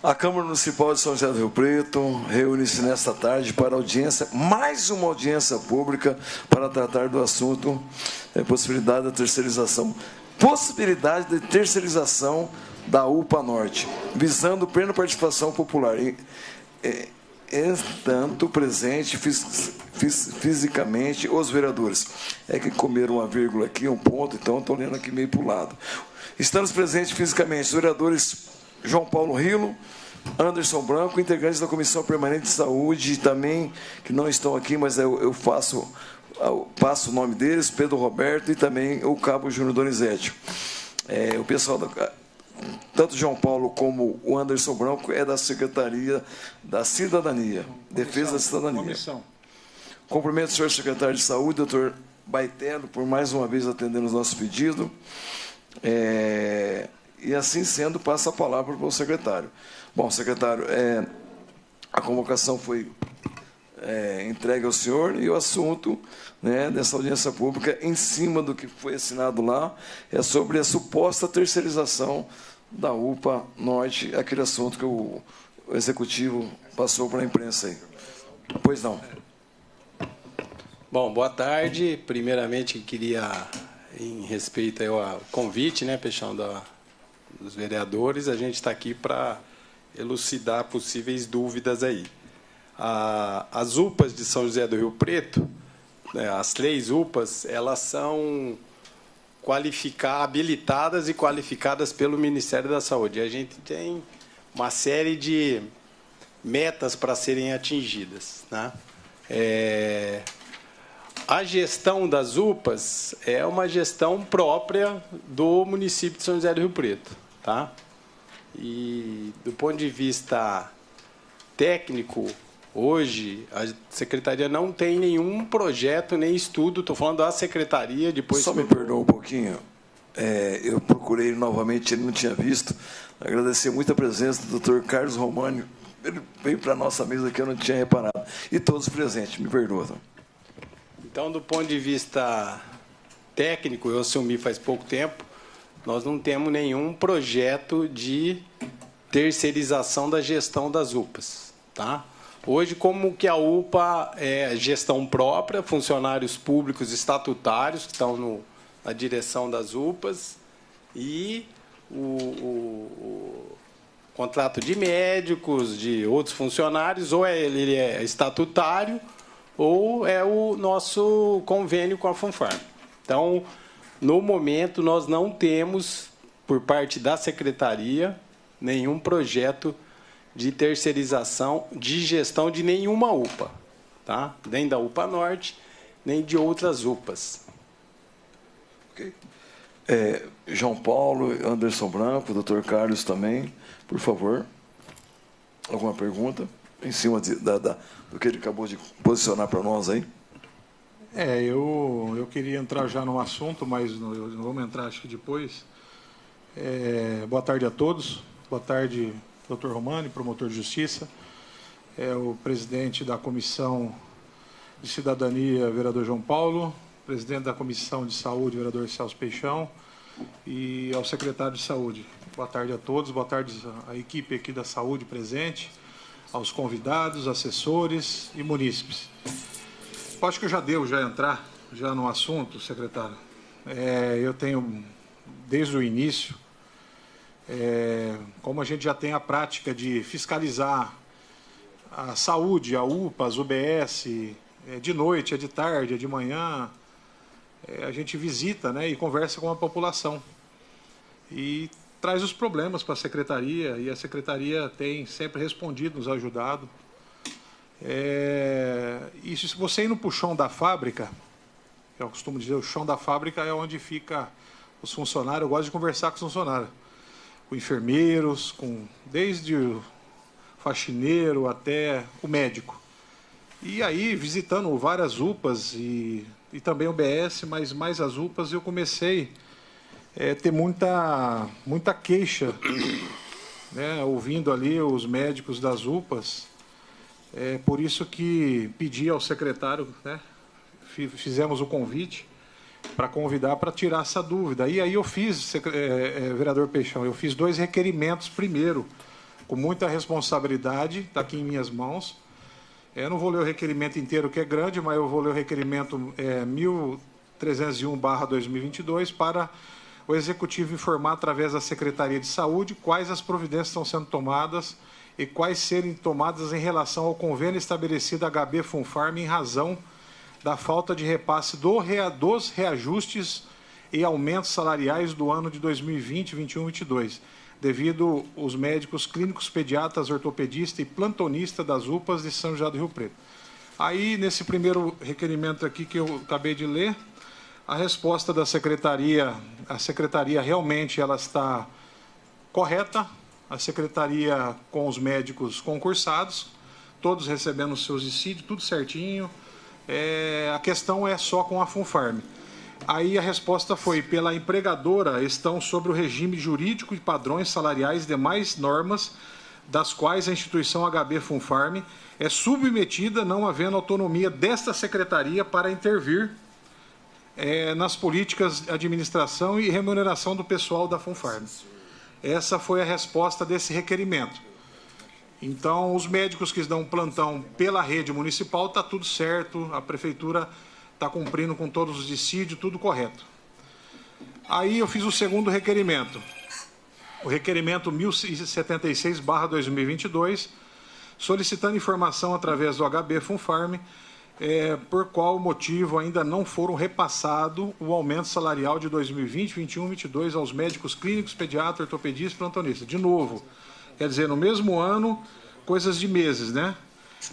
A Câmara Municipal de São José do Rio Preto reúne-se nesta tarde para audiência, mais uma audiência pública para tratar do assunto possibilidade de terceirização da UPA Norte, visando plena participação popular. Tanto presente fisicamente os vereadores. É que comeram uma vírgula aqui, um ponto, então estou lendo aqui meio para o lado. Estamos presentes fisicamente os vereadores João Paulo Rilo, Anderson Branco, integrantes da Comissão Permanente de Saúde, também, que não estão aqui, mas eu passo o nome deles, Pedro Roberto e também o Cabo Júnior Donizete. O pessoal, tanto João Paulo como o Anderson Branco, é da Secretaria da Cidadania, Defesa da Cidadania. Comissão. Cumprimento o senhor secretário de Saúde, doutor Baitello, por mais uma vez atendendo os nossos pedidos. E assim sendo, passa a palavra para o secretário. Bom, secretário, a convocação foi entregue ao senhor e o assunto, né, dessa audiência pública, em cima do que foi assinado lá, é sobre a suposta terceirização da UPA Norte, aquele assunto que o Executivo passou para a imprensa aí. Pois não. Bom, boa tarde. Primeiramente, queria, em respeito ao convite, né, Peixão, dos vereadores, a gente está aqui para elucidar possíveis dúvidas aí. As UPAs de São José do Rio Preto, né, as 3 UPAs, elas são habilitadas e qualificadas pelo Ministério da Saúde. A gente tem uma série de metas para serem atingidas, né? A gestão das UPAs é uma gestão própria do município de São José do Rio Preto, tá? E, do ponto de vista técnico, hoje, a Secretaria não tem nenhum projeto, nem estudo, estou falando da Secretaria, depois... Só me perdoa um pouquinho, eu procurei novamente, ele não tinha visto, agradecer muito a presença do doutor Carlos Romani, ele veio para a nossa mesa que eu não tinha reparado, e todos presentes, me perdoa. Então, do ponto de vista técnico, eu assumi faz pouco tempo, nós não temos nenhum projeto de terceirização da gestão das UPAs, tá? Hoje, como que a UPA é gestão própria, funcionários públicos estatutários que estão na direção das UPAs e o contrato de médicos, de outros funcionários, ou ele é estatutário ou é o nosso convênio com a FUNFARM. Então, no momento, nós não temos, por parte da Secretaria, nenhum projeto de terceirização de gestão de nenhuma UPA, tá? Nem da UPA Norte, nem de outras UPAs. Okay. João Paulo, Anderson Branco, doutor Carlos também, por favor. Alguma pergunta em cima do que ele acabou de posicionar para nós aí? Eu queria entrar já no assunto, mas não vamos entrar, acho que depois. Boa tarde a todos. Boa tarde, doutor Romani, promotor de justiça. O presidente da Comissão de Cidadania, vereador João Paulo. Presidente da Comissão de Saúde, vereador Celso Peixão. E ao secretário de Saúde. Boa tarde a todos. Boa tarde à equipe aqui da Saúde presente, aos convidados, assessores e munícipes. Acho que eu já entrar já no assunto, secretário. Eu tenho, desde o início, como a gente já tem a prática de fiscalizar a saúde, a UPA, as UBS, de noite, de tarde, de manhã, a gente visita, né, e conversa com a população. E traz os problemas para a Secretaria, e a Secretaria tem sempre respondido, nos ajudado. E se você ir para o chão da fábrica, eu costumo dizer, o chão da fábrica é onde fica os funcionários, eu gosto de conversar com os funcionários, com enfermeiros, desde o faxineiro até o médico. E aí, visitando várias UPAs e também o BS, mas mais as UPAs, eu comecei a ter muita queixa, né, ouvindo ali os médicos das UPAs. Por isso que pedi ao secretário, né, fizemos o convite para convidar para tirar essa dúvida. E aí eu fiz, vereador Peixão, eu fiz 2 requerimentos primeiro com muita responsabilidade, está aqui em minhas mãos. Eu não vou ler o requerimento inteiro, que é grande, mas eu vou ler o requerimento 1301/2022 para o Executivo informar, através da Secretaria de Saúde, quais as providências estão sendo tomadas e quais serem tomadas em relação ao convênio estabelecido HB Funfarm em razão da falta de repasse dos reajustes e aumentos salariais do ano de 2020, 21 e 22, devido aos médicos clínicos, pediatras, ortopedistas e plantonistas das UPAs de São José do Rio Preto. Aí, nesse primeiro requerimento aqui que eu acabei de ler, a resposta da Secretaria, a Secretaria realmente ela está correta, a Secretaria com os médicos concursados, todos recebendo os seus dissídios, tudo certinho. A questão é só com a Funfarm. Aí a resposta foi: pela empregadora estão sobre o regime jurídico e padrões salariais e demais normas das quais a instituição HB Funfarm é submetida, não havendo autonomia desta secretaria para intervir nas políticas de administração e remuneração do pessoal da Funfarm. Essa foi a resposta desse requerimento. Então, os médicos que dão plantão pela rede municipal, está tudo certo, a prefeitura está cumprindo com todos os dissídios, tudo correto. Aí eu fiz o segundo requerimento, o requerimento 1076/2022, solicitando informação através do HB Funfarm, por qual motivo ainda não foram repassado o aumento salarial de 2020, 21 e 22 aos médicos clínicos, pediatras, ortopedistas e plantonistas. De novo, quer dizer, no mesmo ano, coisas de meses, né?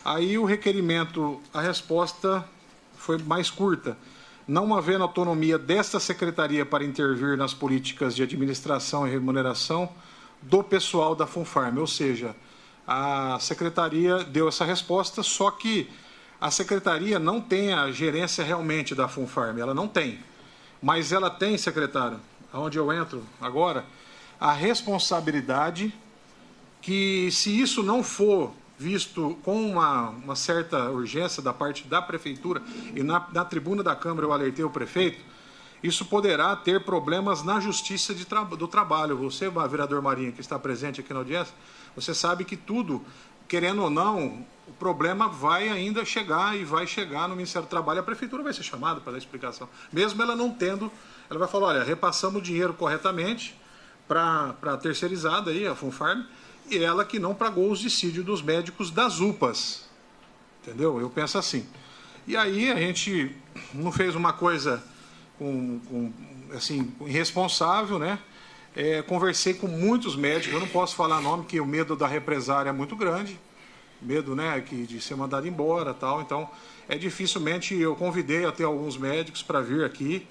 Aí o requerimento, a resposta foi mais curta. Não havendo autonomia desta secretaria para intervir nas políticas de administração e remuneração do pessoal da Funfarm. Ou seja, a secretaria deu essa resposta, só que a secretaria não tem a gerência realmente da Funfarm, ela não tem. Mas ela tem, secretário, aonde eu entro agora, a responsabilidade que, se isso não for visto com uma certa urgência da parte da prefeitura, e na tribuna da Câmara eu alertei o prefeito, isso poderá ter problemas na justiça do trabalho. Você, vereador Marinho, que está presente aqui na audiência, você sabe que tudo, querendo ou não, o problema vai ainda chegar e vai chegar no Ministério do Trabalho. A prefeitura vai ser chamada para dar explicação. Mesmo ela não tendo, ela vai falar: olha, repassamos o dinheiro corretamente para a terceirizada aí, a Funfarm, e ela que não pagou os dissídios dos médicos das UPAs. Entendeu? Eu penso assim. E aí a gente não fez uma coisa assim, irresponsável, né? Conversei com muitos médicos, eu não posso falar nome, porque o medo da represária é muito grande, medo, né, de ser mandado embora, tal. Então, dificilmente eu convidei até alguns médicos para vir aqui.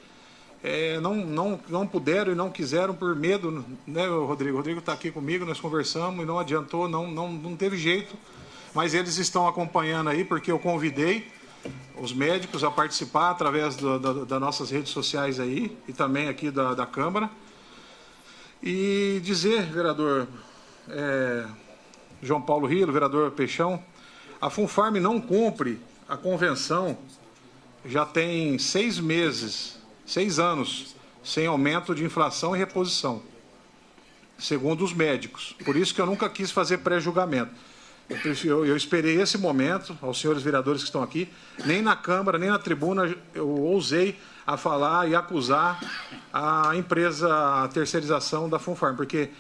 Não puderam e não quiseram por medo, né, Rodrigo? O Rodrigo está aqui comigo, nós conversamos e não adiantou, não teve jeito, mas eles estão acompanhando aí, porque eu convidei os médicos a participar através das nossas redes sociais aí e também aqui da Câmara. E dizer, vereador João Paulo Rilo, vereador Peixão, a Funfarm não cumpre a convenção já tem 6 meses, 6 anos, sem aumento de inflação e reposição, segundo os médicos. Por isso que eu nunca quis fazer pré-julgamento. Eu esperei esse momento, aos senhores vereadores que estão aqui, nem na Câmara, nem na tribuna eu ousei a falar e acusar a empresa, a terceirização da Funfarm, porque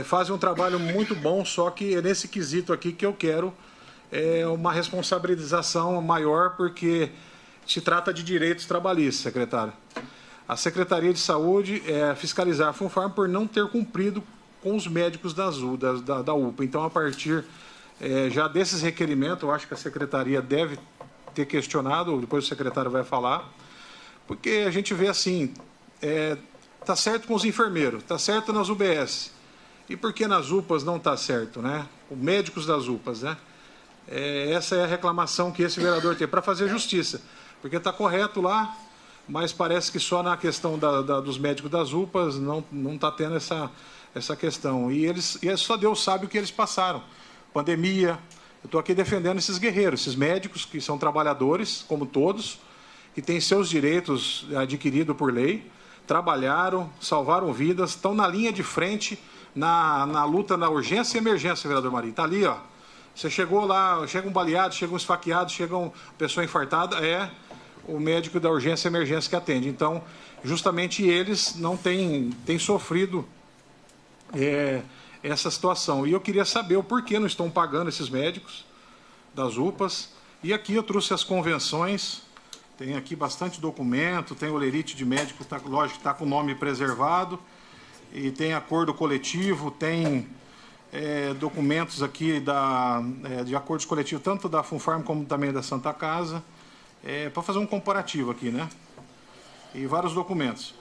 fazem um trabalho muito bom, só que é nesse quesito aqui que eu quero uma responsabilização maior, porque se trata de direitos trabalhistas, secretário. A Secretaria de Saúde fiscalizar a Funfarm por não ter cumprido com os médicos da UPA. Então, a partir já desses requerimentos, eu acho que a Secretaria deve ter questionado, depois o secretário vai falar, porque a gente vê assim, está certo com os enfermeiros, está certo nas UBS, e por que nas UPAs não está certo, né? Os médicos das UPAs, né? Essa é a reclamação que esse vereador tem, para fazer justiça, porque está correto lá, mas parece que só na questão dos médicos das UPAs não está tendo essa questão. E só Deus sabe o que eles passaram. Pandemia. Eu estou aqui defendendo esses guerreiros, esses médicos que são trabalhadores, como todos, que têm seus direitos adquiridos por lei, trabalharam, salvaram vidas, estão na linha de frente na luta na urgência e emergência, vereador Marinho. Está ali, ó. Você chegou lá, chega um baleado, chega um esfaqueado, chega uma pessoa infartada, é o médico da urgência e emergência que atende. Então, justamente eles não têm sofrido essa situação. E eu queria saber o porquê não estão pagando esses médicos das UPAs. E aqui eu trouxe as convenções, tem aqui bastante documento, tem o lerite de médico, tá, lógico, está com o nome preservado, e tem acordo coletivo, tem documentos aqui de acordos coletivos, tanto da Funfarm como também da Santa Casa, para fazer um comparativo aqui, né? E vários documentos.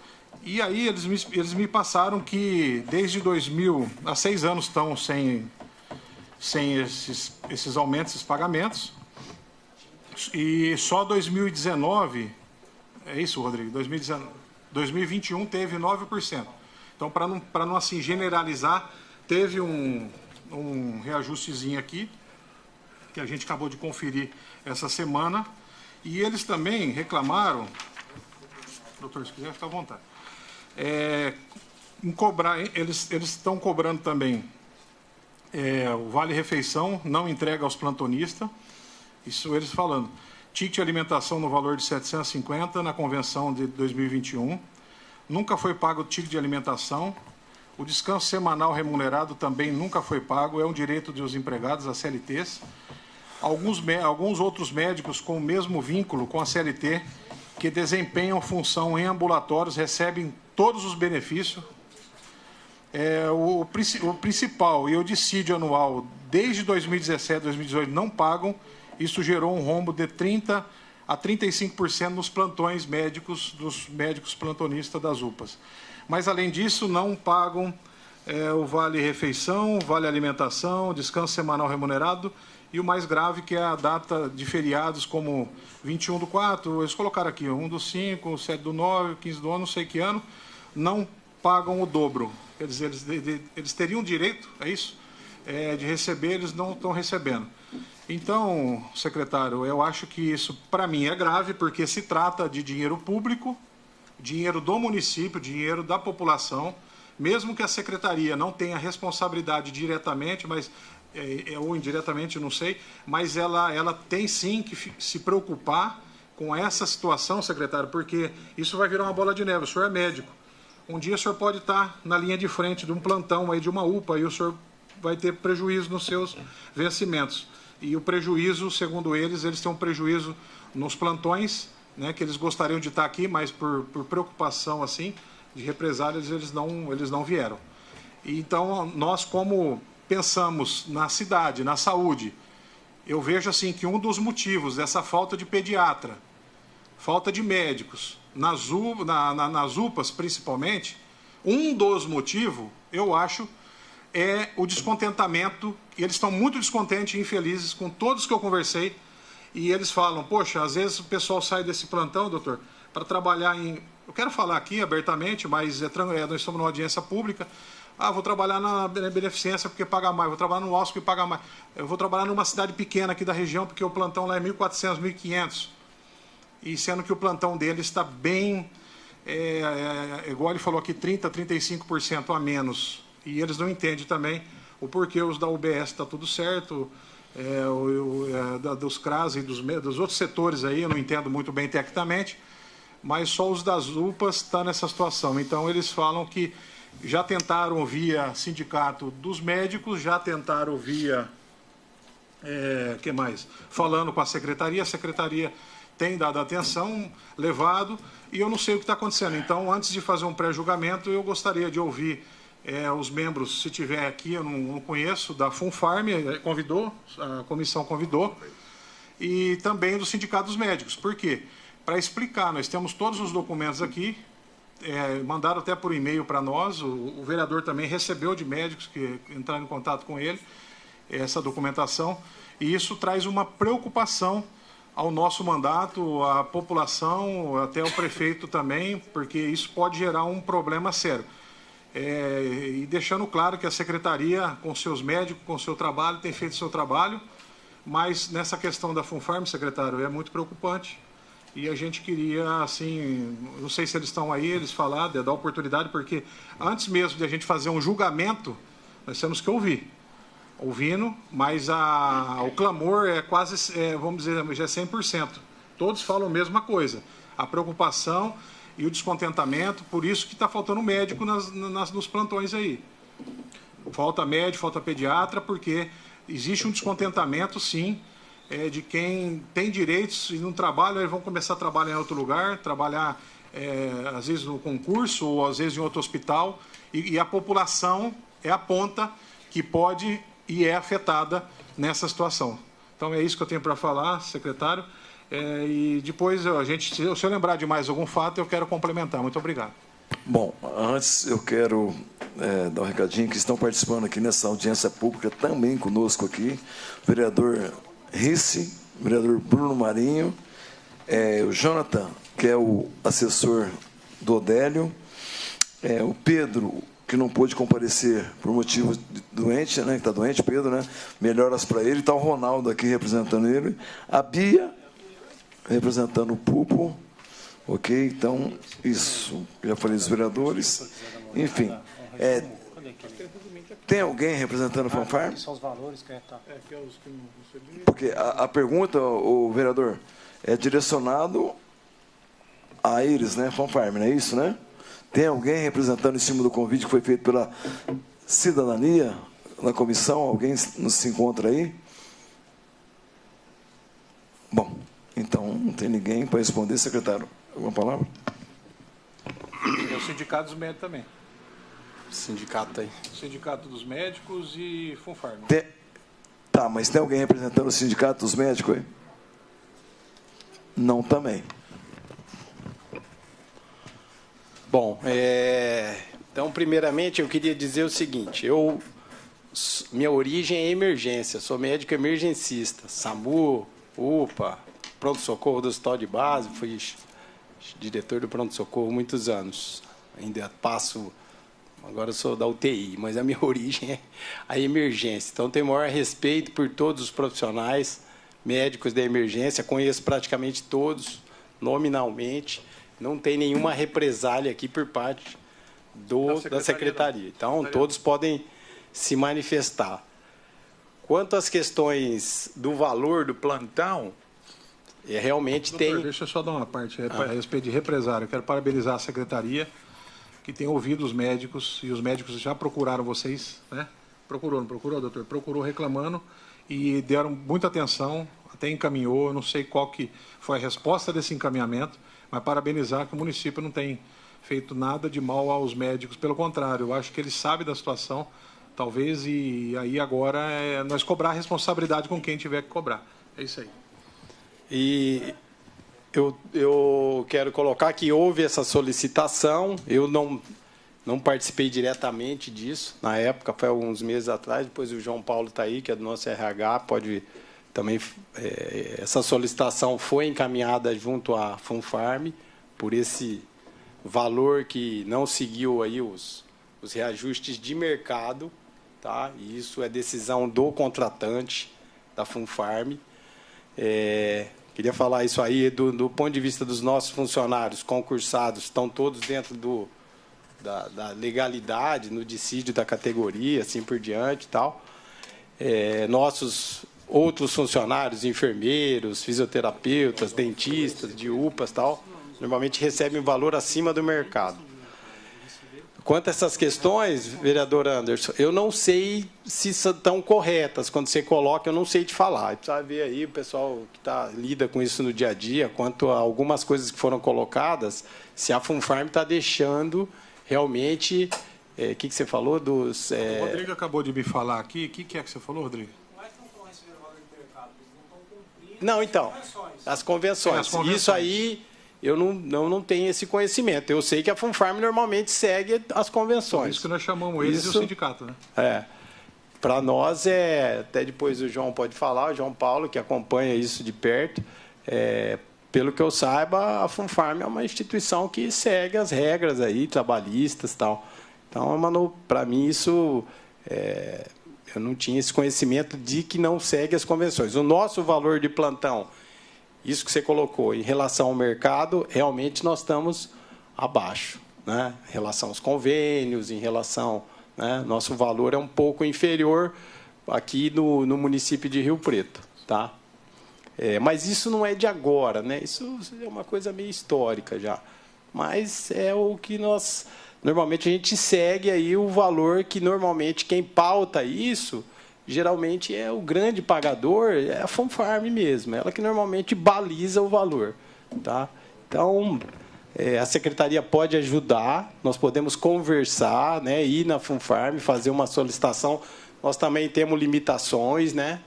E aí eles me passaram que desde 2000, há 6 anos estão sem esses aumentos, esses pagamentos. E só 2019, é isso, Rodrigo? 2021 teve 9%. Então, para não assim generalizar, teve um reajustezinho aqui, que a gente acabou de conferir essa semana. E eles também reclamaram, doutor, se quiser ficar à vontade, em cobrar, eles estão cobrando também o vale-refeição, não entrega aos plantonistas, isso eles falando. Ticket de alimentação no valor de 750 na convenção de 2021. Nunca foi pago o ticket de alimentação. O descanso semanal remunerado também nunca foi pago, é um direito dos empregados, a CLTs. Alguns outros médicos com o mesmo vínculo com a CLT, que desempenham função em ambulatórios, recebem todos os benefícios. O principal e o dissídio anual, desde 2017 2018, não pagam. Isso gerou um rombo de 30% a 35% nos plantões médicos, dos médicos plantonistas das UPAs. Mas, além disso, não pagam o vale-refeição, vale-alimentação, descanso semanal remunerado e o mais grave, que é a data de feriados, como 21/4, eles colocaram aqui, 1/5, 7/9, 15/9, não sei que ano, não pagam o dobro. Quer dizer, eles teriam direito, é isso? De receber, eles não estão recebendo. Então, secretário, eu acho que isso, para mim, é grave, porque se trata de dinheiro público, dinheiro do município, dinheiro da população, mesmo que a secretaria não tenha responsabilidade diretamente, mas ou indiretamente, não sei, mas ela tem sim que se preocupar com essa situação, secretário, porque isso vai virar uma bola de neve. O senhor é médico. Um dia o senhor pode estar na linha de frente de um plantão aí de uma UPA e o senhor vai ter prejuízo nos seus vencimentos. E o prejuízo, segundo eles têm um prejuízo nos plantões, né, que eles gostariam de estar aqui, mas por preocupação assim de represálias eles não vieram. E então nós, como pensamos na cidade, na saúde, eu vejo assim que um dos motivos dessa falta de pediatra, falta de médicos, nas UPAs principalmente, um dos motivos, eu acho, é o descontentamento, e eles estão muito descontentes e infelizes com todos que eu conversei, e eles falam, poxa, às vezes o pessoal sai desse plantão, doutor, para trabalhar em... Eu quero falar aqui abertamente, mas nós estamos numa audiência pública. Vou trabalhar na beneficência porque paga mais, vou trabalhar no hospital porque paga mais. Eu vou trabalhar numa cidade pequena aqui da região porque o plantão lá é 1.400, 1.500. E sendo que o plantão dele está bem, igual ele falou aqui, 30%, 35% a menos. E eles não entendem também o porquê os da UBS está tudo certo, dos CRAS e dos outros setores aí, eu não entendo muito bem tecnicamente, mas só os das UPAs estão nessa situação. Então eles falam que já tentaram via sindicato dos médicos, já tentaram via, que mais? Falando com a secretaria tem dado atenção, levado, e eu não sei o que está acontecendo. Então, antes de fazer um pré-julgamento, eu gostaria de ouvir os membros, se tiver aqui, eu não conheço, da Funfarm, convidou, a comissão convidou, e também do Sindicato dos Médicos. Por quê? Para explicar, nós temos todos os documentos aqui, mandaram até por e-mail para nós, o vereador também recebeu de médicos que entraram em contato com ele, essa documentação, e isso traz uma preocupação ao nosso mandato, à população, até ao prefeito também, porque isso pode gerar um problema sério. E deixando claro que a secretaria, com seus médicos, com o seu trabalho, tem feito o seu trabalho, mas nessa questão da Funfarm, secretário, é muito preocupante. E a gente queria, assim, não sei se eles estão aí, eles falar, dar oportunidade, porque antes mesmo de a gente fazer um julgamento, nós temos que ouvir. Ouvindo, mas o clamor é quase, vamos dizer, já é 100%. Todos falam a mesma coisa. A preocupação e o descontentamento, por isso que está faltando médico nos plantões aí. Falta médico, falta pediatra, porque existe um descontentamento, sim, de quem tem direitos e não trabalha, eles vão começar a trabalhar em outro lugar, trabalhar, às vezes, no concurso ou, às vezes, em outro hospital, e a população é a ponta que pode e é afetada nessa situação. Então, é isso que eu tenho para falar, secretário, e depois, se eu lembrar de mais algum fato, eu quero complementar. Muito obrigado. Bom, antes eu quero dar um recadinho que estão participando aqui nessa audiência pública, também conosco aqui, o vereador Risse, o vereador Bruno Marinho, o Jonathan, que é o assessor do Odélio, o Pedro, que não pôde comparecer por motivo de doente, né, que está doente, Pedro, né? Melhoras para ele. Está o Ronaldo aqui representando ele. A Bia, representando o Pupo. Ok? Então, isso. Já falei dos vereadores. Enfim. Tem alguém representando a Fanfarm? São os valores que está. Porque a pergunta, o vereador, é direcionado a eles, né? Fanfarm, não é isso, né? Tem alguém representando em cima do convite que foi feito pela cidadania na comissão? Alguém se encontra aí? Bom, então não tem ninguém para responder, secretário. Alguma palavra? É o Sindicato dos Médicos também. Sindicato aí. Sindicato dos Médicos e Funfarm. Tá, mas tem alguém representando o Sindicato dos Médicos aí? Não também. Bom, então, primeiramente, eu queria dizer o seguinte, minha origem é emergência, sou médico emergencista, SAMU, UPA, pronto-socorro do Hospital de Base, fui diretor do pronto-socorro muitos anos, ainda passo, agora eu sou da UTI, mas a minha origem é a emergência, então tenho o maior respeito por todos os profissionais médicos da emergência, conheço praticamente todos, nominalmente, não tem nenhuma represália aqui por parte da Secretaria. Então, todos podem se manifestar. Quanto às questões do valor do plantão, realmente Doutor, tem... Deixa eu só dar uma parte a respeito de represário. Eu quero parabenizar a Secretaria, que tem ouvido os médicos, e os médicos já procuraram vocês, né? Procurou, não procurou, doutor? Procurou reclamando e deram muita atenção, até encaminhou, eu não sei qual que foi a resposta desse encaminhamento, mas parabenizar que o município não tem feito nada de mal aos médicos. Pelo contrário, eu acho que eles sabem da situação, talvez, e aí agora nós cobrar a responsabilidade com quem tiver que cobrar. É isso aí. E eu quero colocar que houve essa solicitação, eu não participei diretamente disso, na época, foi alguns meses atrás, depois o João Paulo está aí, que é do nosso RH, pode... Também essa solicitação foi encaminhada junto à Funfarm por esse valor que não seguiu aí os reajustes de mercado, tá? E isso é decisão do contratante da Funfarm. Queria falar isso aí do ponto de vista dos nossos funcionários concursados, estão todos dentro da legalidade, no dissídio da categoria, assim por diante e tal. Nossos outros funcionários, enfermeiros, fisioterapeutas, dentistas, de UPAs, tal, normalmente recebem valor acima do mercado. Quanto a essas questões, vereador Anderson, eu não sei se estão corretas. Quando você coloca, eu não sei te falar. Precisa ver aí o pessoal que lida com isso no dia a dia, quanto a algumas coisas que foram colocadas, se a Funfarm está deixando realmente... O que você falou dos... O Rodrigo acabou de me falar aqui. O que é que você falou, Rodrigo? Não, então, as convenções. Isso aí, eu não tenho esse conhecimento. Eu sei que a Funfarm normalmente segue as convenções. Por isso que nós chamamos eles e o sindicato, né? Para nós, até depois o João pode falar, o João Paulo, que acompanha isso de perto, pelo que eu saiba, a Funfarm é uma instituição que segue as regras aí, trabalhistas e tal. Então, para mim, isso... eu não tinha esse conhecimento de que não segue as convenções. O nosso valor de plantão isso que você colocou, em relação ao mercado, realmente nós estamos abaixo, né? Em relação aos convênios, em relação... né? Nosso valor é um pouco inferior aqui no município de Rio Preto. Tá? Mas isso não é de agora, né? Isso é uma coisa meio histórica já. Mas é o que nós... Normalmente a gente segue aí o valor que normalmente quem pauta isso... geralmente é o grande pagador, é a FUNFARM mesmo, ela que normalmente baliza o valor. Tá? Então, a Secretaria pode ajudar, nós podemos conversar, né, ir na FUNFARM, fazer uma solicitação. Nós também temos limitações, né,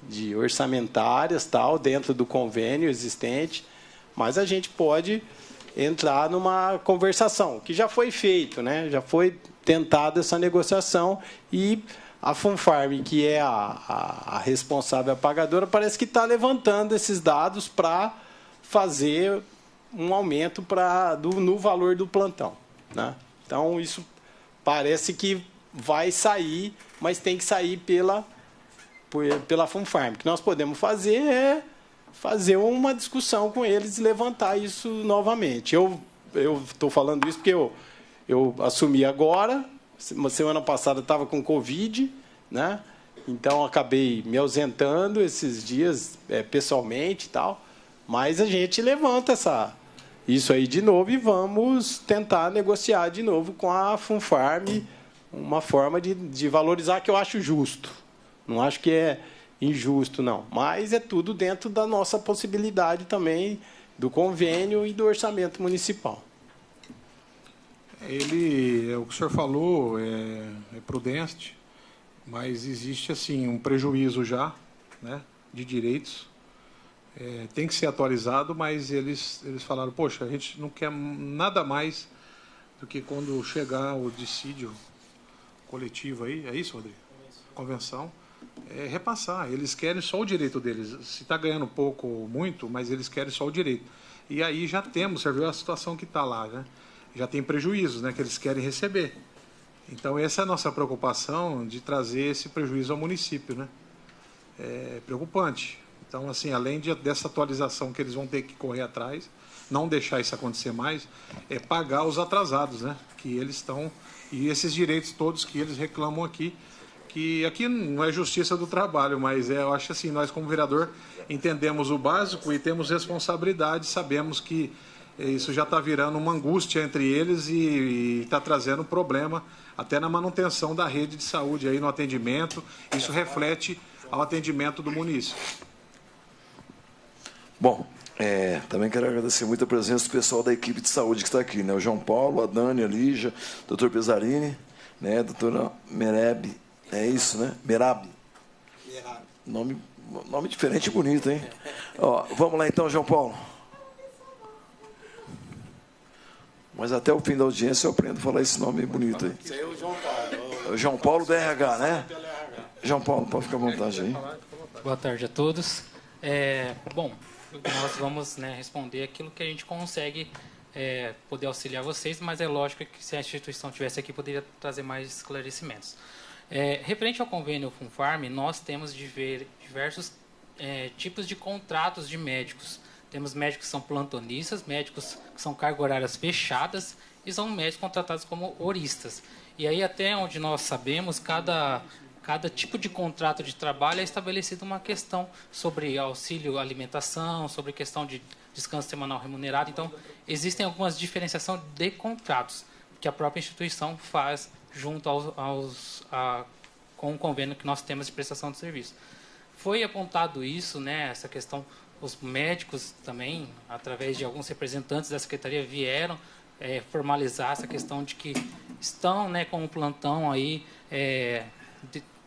de orçamentárias, tal, dentro do convênio existente, mas a gente pode entrar numa conversação, que já foi feito, né, já foi tentada essa negociação e... a FUNFARM, que é a responsável, a pagadora, parece que está levantando esses dados para fazer um aumento no valor do plantão. Né? Então, isso parece que vai sair, mas tem que sair pela FUNFARM. O que nós podemos fazer é fazer uma discussão com eles e levantar isso novamente. Eu estou falando isso porque eu assumi agora. Semana passada estava com Covid, né? Então acabei me ausentando esses dias pessoalmente e tal, mas a gente levanta isso aí de novo e vamos tentar negociar de novo com a FUNFARM uma forma de valorizar que eu acho justo. Não acho que é injusto, não, mas é tudo dentro da nossa possibilidade também do convênio e do orçamento municipal. O que o senhor falou é prudente, mas existe assim um prejuízo já, né, de direitos. Tem que ser atualizado, mas eles falaram, poxa, a gente não quer nada mais do que quando chegar o dissídio coletivo aí, é isso, Rodrigo? Convenção, repassar. Eles querem só o direito deles. Se está ganhando pouco ou muito, mas eles querem só o direito. E aí já temos, você viu a situação que está lá, né? Já tem prejuízos, né, que eles querem receber. Então, essa é a nossa preocupação de trazer esse prejuízo ao município, né? É preocupante. Então, assim, além dessa atualização que eles vão ter que correr atrás, não deixar isso acontecer mais, é pagar os atrasados, né? Que eles estão... E esses direitos todos que eles reclamam aqui, que aqui não é justiça do trabalho, mas eu acho assim, nós como vereador entendemos o básico e temos responsabilidade, sabemos que isso já está virando uma angústia entre eles e está trazendo problema até na manutenção da rede de saúde, aí no atendimento. Isso reflete ao atendimento do município. Bom, também quero agradecer muito a presença do pessoal da equipe de saúde que está aqui, né? O João Paulo, a Dani, a Lígia, o doutor Pesarini, né? A doutora Merab, é isso, né? Merab. Nome diferente e bonito, hein? Ó, vamos lá então, João Paulo. Mas até o fim da audiência eu aprendo a falar esse nome bonito aí. Isso aí é o João Paulo. O João Paulo do RH, né? João Paulo, pode ficar à vontade aí. Boa tarde a todos. Bom, nós vamos, né, responder aquilo que a gente consegue poder auxiliar vocês, mas é lógico que se a instituição estivesse aqui, poderia trazer mais esclarecimentos. Referente ao convênio FUNFARM, nós temos diversos tipos de contratos de médicos. Temos médicos que são plantonistas, médicos que são cargas horárias fechadas e são médicos contratados como horistas. E aí, até onde nós sabemos, cada tipo de contrato de trabalho é estabelecido uma questão sobre auxílio alimentação, sobre questão de descanso semanal remunerado. Então, existem algumas diferenciações de contratos que a própria instituição faz junto com o convênio que nós temos de prestação de serviço. Foi apontado isso, né, essa questão. Os médicos também, através de alguns representantes da Secretaria, vieram formalizar essa questão de que estão, né, com o plantão aí,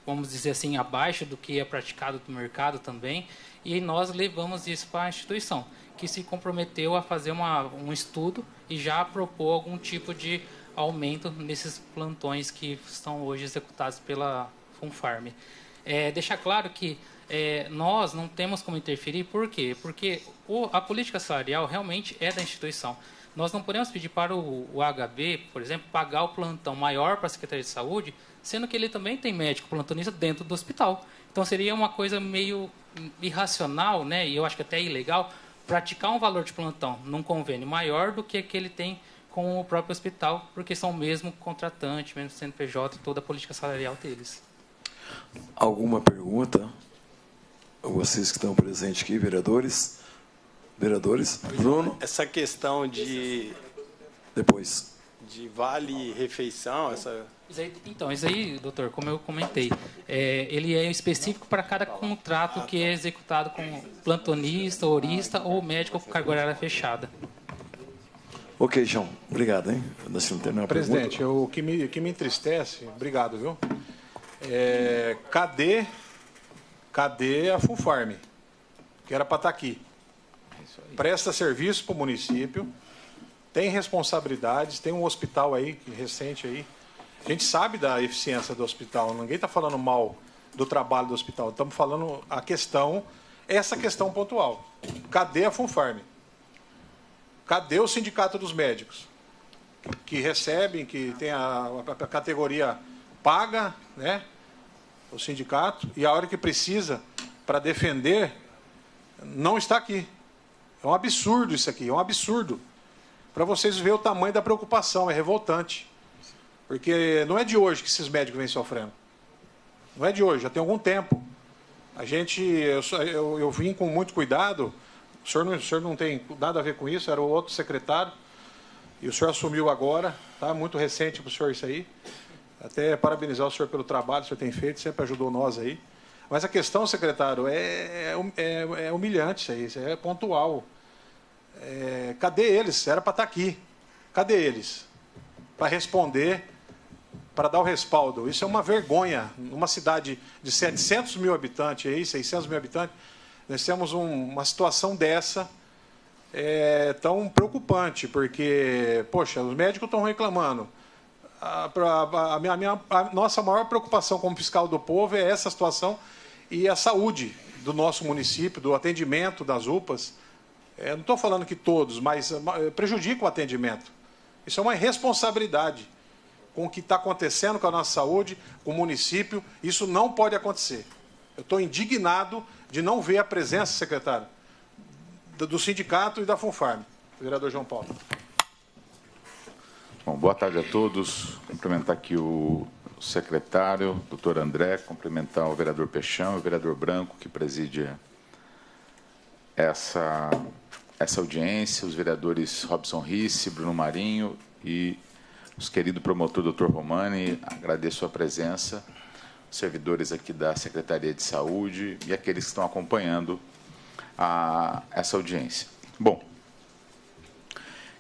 vamos dizer assim, abaixo do que é praticado no mercado também, e nós levamos isso para a instituição, que se comprometeu a fazer um estudo e já propor algum tipo de aumento nesses plantões que estão hoje executados pela FUNFARM. Deixar claro que nós não temos como interferir, por quê? Porque a política salarial realmente é da instituição. Nós não podemos pedir para o HB, por exemplo, pagar o plantão maior para a Secretaria de Saúde, sendo que ele também tem médico plantonista dentro do hospital. Então, seria uma coisa meio irracional, né, e eu acho que até ilegal, praticar um valor de plantão num convênio maior do que ele tem com o próprio hospital, porque são o mesmo contratante, mesmo CNPJ e toda a política salarial deles. Alguma pergunta? Vocês que estão presentes aqui, vereadores? Vereadores? Bruno? Essa questão de vale-refeição, Então, isso aí, doutor, como eu comentei, ele é específico para cada contrato que é executado com plantonista, horista ou médico com carga horária fechada. Ok, João. Obrigado, hein? Nós não temos Presidente, o que me entristece, obrigado, viu? Cadê a Funfarm? Que era para estar aqui. Presta serviço para o município, tem responsabilidades, tem um hospital aí, recente aí. A gente sabe da eficiência do hospital, ninguém está falando mal do trabalho do hospital, estamos falando essa questão pontual. Cadê a Funfarm? Cadê o Sindicato dos Médicos? Que recebem, que tem a categoria paga, né? O sindicato, e a hora que precisa para defender, não está aqui. É um absurdo isso aqui, é um absurdo. Para vocês verem o tamanho da preocupação, é revoltante. Porque não é de hoje que esses médicos vêm sofrendo. Não é de hoje, já tem algum tempo. Eu vim com muito cuidado, o senhor não tem nada a ver com isso, era o outro secretário, e o senhor assumiu agora, tá? Muito recente para o senhor isso aí. Até parabenizar o senhor pelo trabalho que o senhor tem feito, sempre ajudou nós aí. Mas a questão, secretário, é humilhante isso aí é pontual. Cadê eles? Era para estar aqui. Cadê eles? Para responder, para dar o respaldo. Isso é uma vergonha. Numa cidade de 700 mil habitantes, aí, 600 mil habitantes, nós temos uma situação dessa tão preocupante, porque, poxa, os médicos estão reclamando. A nossa maior preocupação como fiscal do povo é essa situação e a saúde do nosso município, do atendimento das UPAs. Não estou falando que todos, mas prejudica o atendimento. Isso é uma irresponsabilidade com o que está acontecendo com a nossa saúde, com o município. Isso não pode acontecer. Eu estou indignado de não ver a presença, secretário, do sindicato e da Funfarm. Vereador João Paulo. Bom, boa tarde a todos. Cumprimentar aqui o secretário, doutor André, cumprimentar o vereador Peixão e o vereador Branco, que preside essa audiência, os vereadores Robson Risse, Bruno Marinho e os querido promotor doutor Romani. Agradeço a presença, os servidores aqui da Secretaria de Saúde e aqueles que estão acompanhando essa audiência. Bom,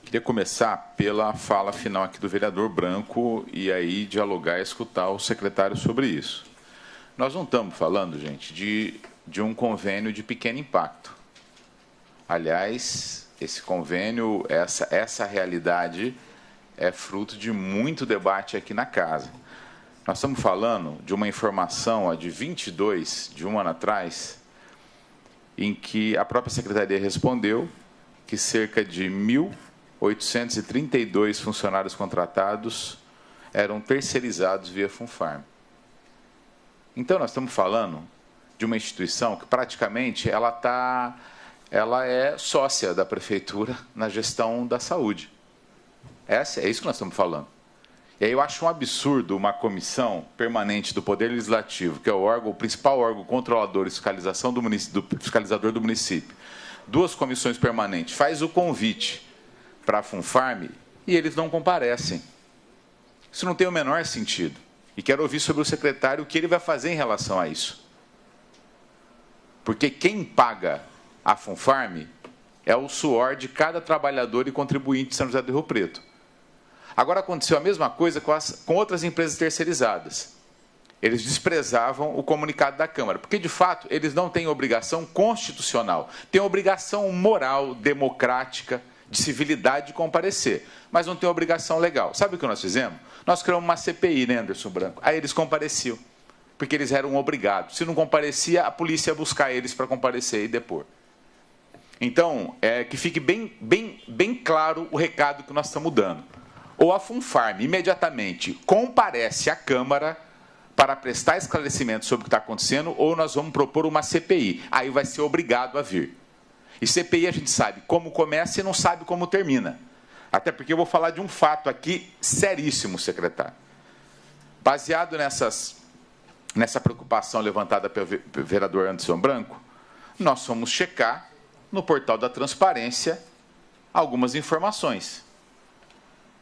queria começar pela fala final aqui do vereador Branco e aí dialogar e escutar o secretário sobre isso. Nós não estamos falando, gente, de um convênio de pequeno impacto. Aliás, esse convênio, essa realidade é fruto de muito debate aqui na casa. Nós estamos falando de uma informação de 22, de um ano atrás, em que a própria Secretaria respondeu que cerca de 1.832 funcionários contratados eram terceirizados via Funfarm. Então, nós estamos falando de uma instituição que praticamente ela é sócia da Prefeitura na gestão da saúde. É isso que nós estamos falando. E aí eu acho um absurdo uma comissão permanente do Poder Legislativo, que é o principal órgão controlador e fiscalizador do município, duas comissões permanentes, faz o convite para a Funfarm e eles não comparecem. Isso não tem o menor sentido. E quero ouvir sobre o secretário o que ele vai fazer em relação a isso. Porque quem paga a Funfarm é o suor de cada trabalhador e contribuinte de São José do Rio Preto. Agora aconteceu a mesma coisa com outras empresas terceirizadas. Eles desprezavam o comunicado da Câmara, porque, de fato, eles não têm obrigação constitucional, têm obrigação moral, democrática, de civilidade de comparecer, mas não tem obrigação legal. Sabe o que nós fizemos? Nós criamos uma CPI, né, Anderson Branco? Aí eles compareciam, porque eles eram obrigados. Se não comparecia, a polícia ia buscar eles para comparecer e depor. Então, que fique bem claro o recado que nós estamos dando. Ou a Funfarm imediatamente comparece à Câmara para prestar esclarecimento sobre o que está acontecendo, ou nós vamos propor uma CPI. Aí vai ser obrigado a vir. E CPI a gente sabe como começa e não sabe como termina. Até porque eu vou falar de um fato aqui seríssimo, secretário. Baseado nessa preocupação levantada pelo vereador Anderson Branco, nós fomos checar no portal da transparência algumas informações.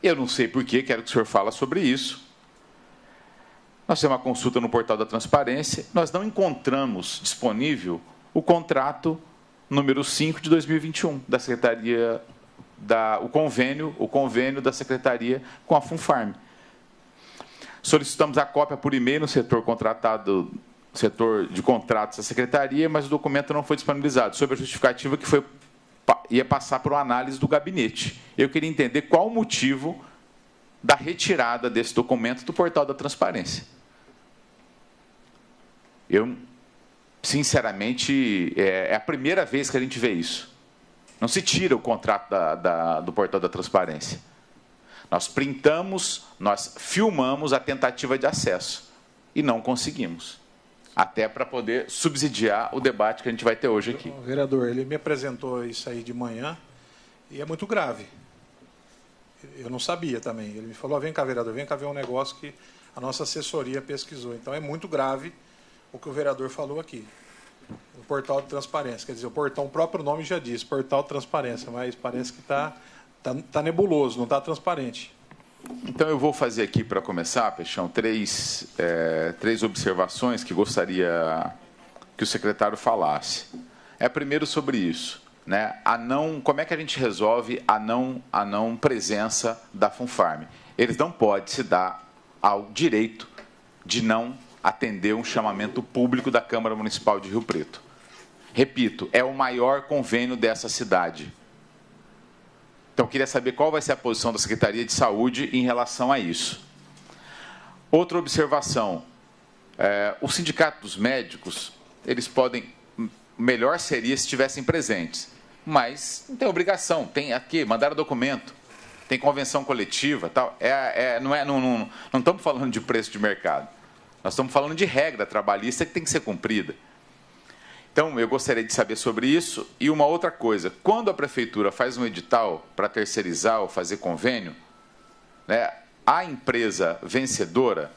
Eu não sei por quê, quero que o senhor fale sobre isso. Nós temos uma consulta no portal da transparência, nós não encontramos disponível o contrato número 5 de 2021 da Secretaria, o convênio da Secretaria com a Funfarm. Solicitamos a cópia por e-mail no setor contratado, setor de contratos da Secretaria, mas o documento não foi disponibilizado, sob a justificativa que ia passar por uma análise do gabinete. Eu queria entender qual o motivo da retirada desse documento do portal da transparência. Eu, sinceramente, é a primeira vez que a gente vê isso. Não se tira o contrato do portal da transparência. Nós printamos, nós filmamos a tentativa de acesso e não conseguimos. Até para poder subsidiar o debate que a gente vai ter hoje aqui. Vereador, ele me apresentou isso aí de manhã e é muito grave. Eu não sabia também. Ele me falou, vem cá, vereador, vem cá ver um negócio que a nossa assessoria pesquisou. Então, é muito grave o que o vereador falou aqui. O portal de transparência. Quer dizer, o próprio nome já diz, portal de transparência, mas parece que está nebuloso, não está transparente. Então, eu vou fazer aqui, para começar, Peixão, três observações que gostaria que o secretário falasse. Primeiro sobre isso. Né, como é que a gente resolve a não presença da Funfarm? Eles não podem se dar ao direito de não atender um chamamento público da Câmara Municipal de Rio Preto. Repito, é o maior convênio dessa cidade. Então, eu queria saber qual vai ser a posição da Secretaria de Saúde em relação a isso. Outra observação, o Sindicato dos Médicos, eles podem, melhor seria se estivessem presentes, mas não tem obrigação, tem aqui, mandaram documento, tem convenção coletiva, tal. Não estamos falando de preço de mercado, nós estamos falando de regra trabalhista que tem que ser cumprida. Então, eu gostaria de saber sobre isso. E uma outra coisa, quando a Prefeitura faz um edital para terceirizar ou fazer convênio, né, a empresa vencedora,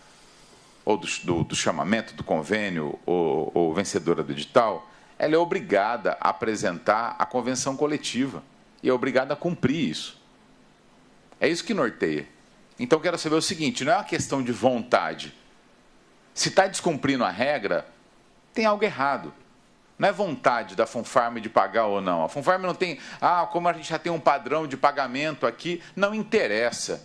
ou do chamamento do convênio, ou vencedora do edital, ela é obrigada a apresentar a convenção coletiva e é obrigada a cumprir isso. É isso que norteia. Então, quero saber o seguinte, não é uma questão de vontade. Se está descumprindo a regra, tem algo errado. Não é vontade da Funfarm de pagar ou não. A Funfarm não tem, como a gente já tem um padrão de pagamento aqui, não interessa.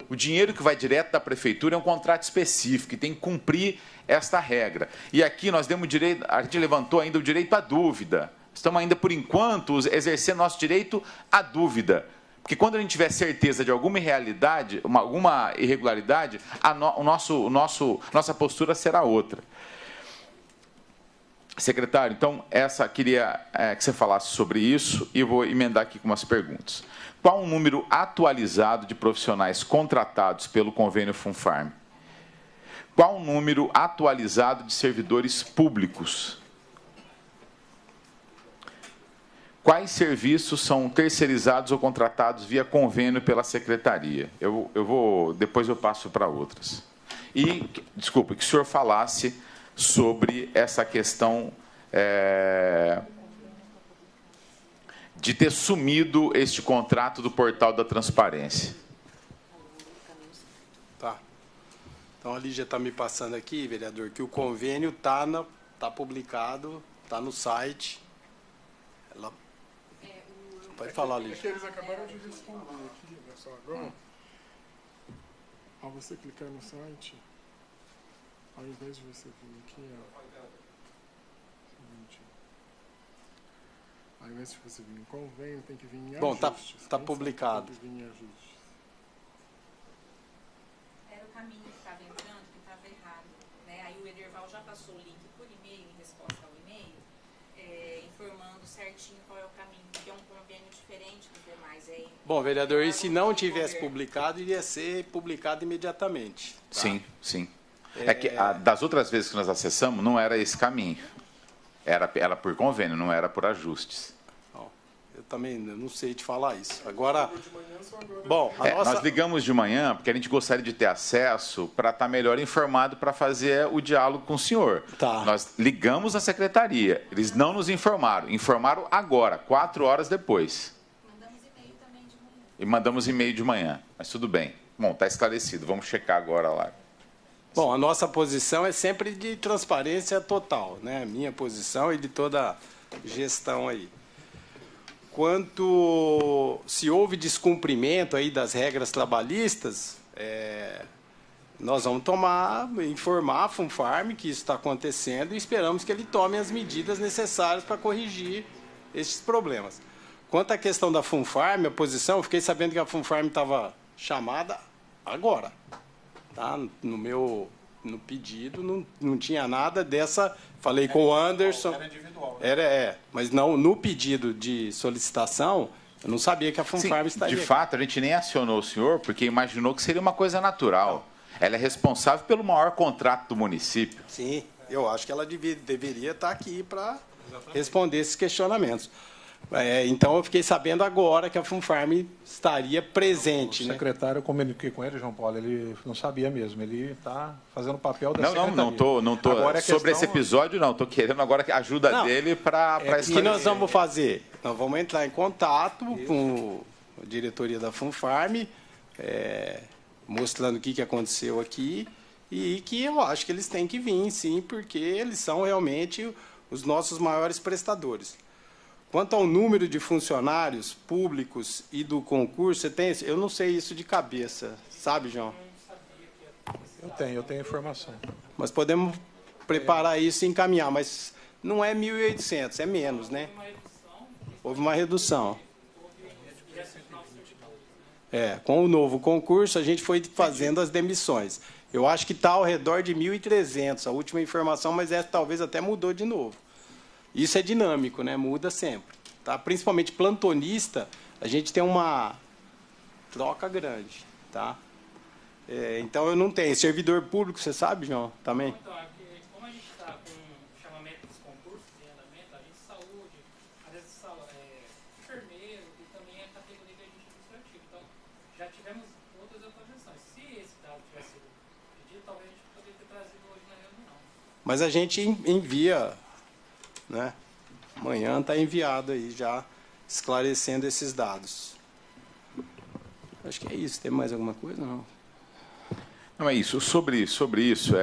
O dinheiro que vai direto da Prefeitura é um contrato específico e tem que cumprir esta regra. E aqui nós demos direito, a gente levantou ainda o direito à dúvida. Estamos ainda, por enquanto, exercendo nosso direito à dúvida. Porque quando a gente tiver certeza de alguma irrealidade, alguma irregularidade, nossa postura será outra. Secretário, então, queria que você falasse sobre isso e eu vou emendar aqui com umas perguntas. Qual o número atualizado de profissionais contratados pelo convênio Funfarm? Qual o número atualizado de servidores públicos? Quais serviços são terceirizados ou contratados via convênio pela Secretaria? Depois eu passo para outras. E, desculpa, que o senhor falasse sobre essa questão de ter sumido este contrato do portal da transparência. Tá. Então, a Lígia está me passando aqui, vereador, que o convênio está publicado, está no site. Ela... Pode falar, Lígia. É que eles acabaram de responder aqui, olha só, agora. Ao você clicar no site, ao invés de você vir aqui, seguinte, ao invés de você vir em convênio, tem que vir em ajustes. Bom, está publicado. Tem que vir em ajustes. Era o caminho que estava entrando, que estava errado. Né? Aí o Ederval já passou o link por e-mail, em resposta ao e-mail, informando certinho qual é o caminho, que é um convênio diferente dos demais. Bom, vereador, e se não tivesse publicado, iria ser publicado imediatamente. Tá? Sim, sim. É que das outras vezes que nós acessamos, não era esse caminho. Era por convênio, não era por ajustes. Eu também não sei te falar isso. Agora, bom, nós ligamos de manhã porque a gente gostaria de ter acesso para estar melhor informado para fazer o diálogo com o senhor. Tá. Nós ligamos na secretaria, eles não nos informaram. Informaram agora, 4 horas depois. Mandamos e-mail também de manhã. E mandamos e-mail de manhã, mas tudo bem. Bom, está esclarecido, vamos checar agora lá. Bom, a nossa posição é sempre de transparência total, né? Minha posição e de toda a gestão aí. Quanto se houve descumprimento aí das regras trabalhistas, nós vamos informar a Funfarm que isso está acontecendo e esperamos que ele tome as medidas necessárias para corrigir esses problemas. Quanto à questão da Funfarm, a posição, eu fiquei sabendo que a Funfarm estava chamada agora. Tá? No pedido não tinha nada dessa. Falei com o Anderson. Era individual. Mas não no pedido de solicitação, eu não sabia que a Funfarm estaria. De fato, a gente nem acionou o senhor porque imaginou que seria uma coisa natural. Ela é responsável pelo maior contrato do município. Sim, eu acho que ela deveria estar aqui para responder esses questionamentos. Então, eu fiquei sabendo agora que a Funfarm estaria presente. O secretário, eu comuniquei com ele, João Paulo, ele não sabia mesmo. Ele está fazendo o papel da secretaria. Não estou. Sobre esse episódio, não. Estou querendo agora a ajuda dele para esclarecer. O que nós vamos fazer? Nós vamos entrar em contato com a diretoria da Funfarm, mostrando o que aconteceu aqui e que eu acho que eles têm que vir, sim, porque eles são realmente os nossos maiores prestadores. Quanto ao número de funcionários públicos e do concurso, você tem? Eu não sei isso de cabeça, sabe, João? Eu tenho informação. Mas podemos preparar isso e encaminhar, mas não é 1.800, é menos, né? Houve uma redução. Com o novo concurso, a gente foi fazendo as demissões. Eu acho que está ao redor de 1.300, a última informação, mas essa talvez até mudou de novo. Isso é dinâmico, né? Muda sempre. Tá? Principalmente plantonista, a gente tem uma troca grande. Tá? Então, eu não tenho. Servidor público, você sabe, João, também? Então, como a gente está com chamamento dos concursos em andamento, a gente saúde, às vezes enfermeiro e também a categoria de agente administrativo. Então, já tivemos outras atualizações. Se esse dado tivesse sido pedido, talvez a gente poderia ter trazido hoje na reunião. Mas a gente envia... Né? Amanhã está enviado aí já esclarecendo esses dados. Acho que é isso. Tem mais alguma coisa? Não é isso. Sobre isso,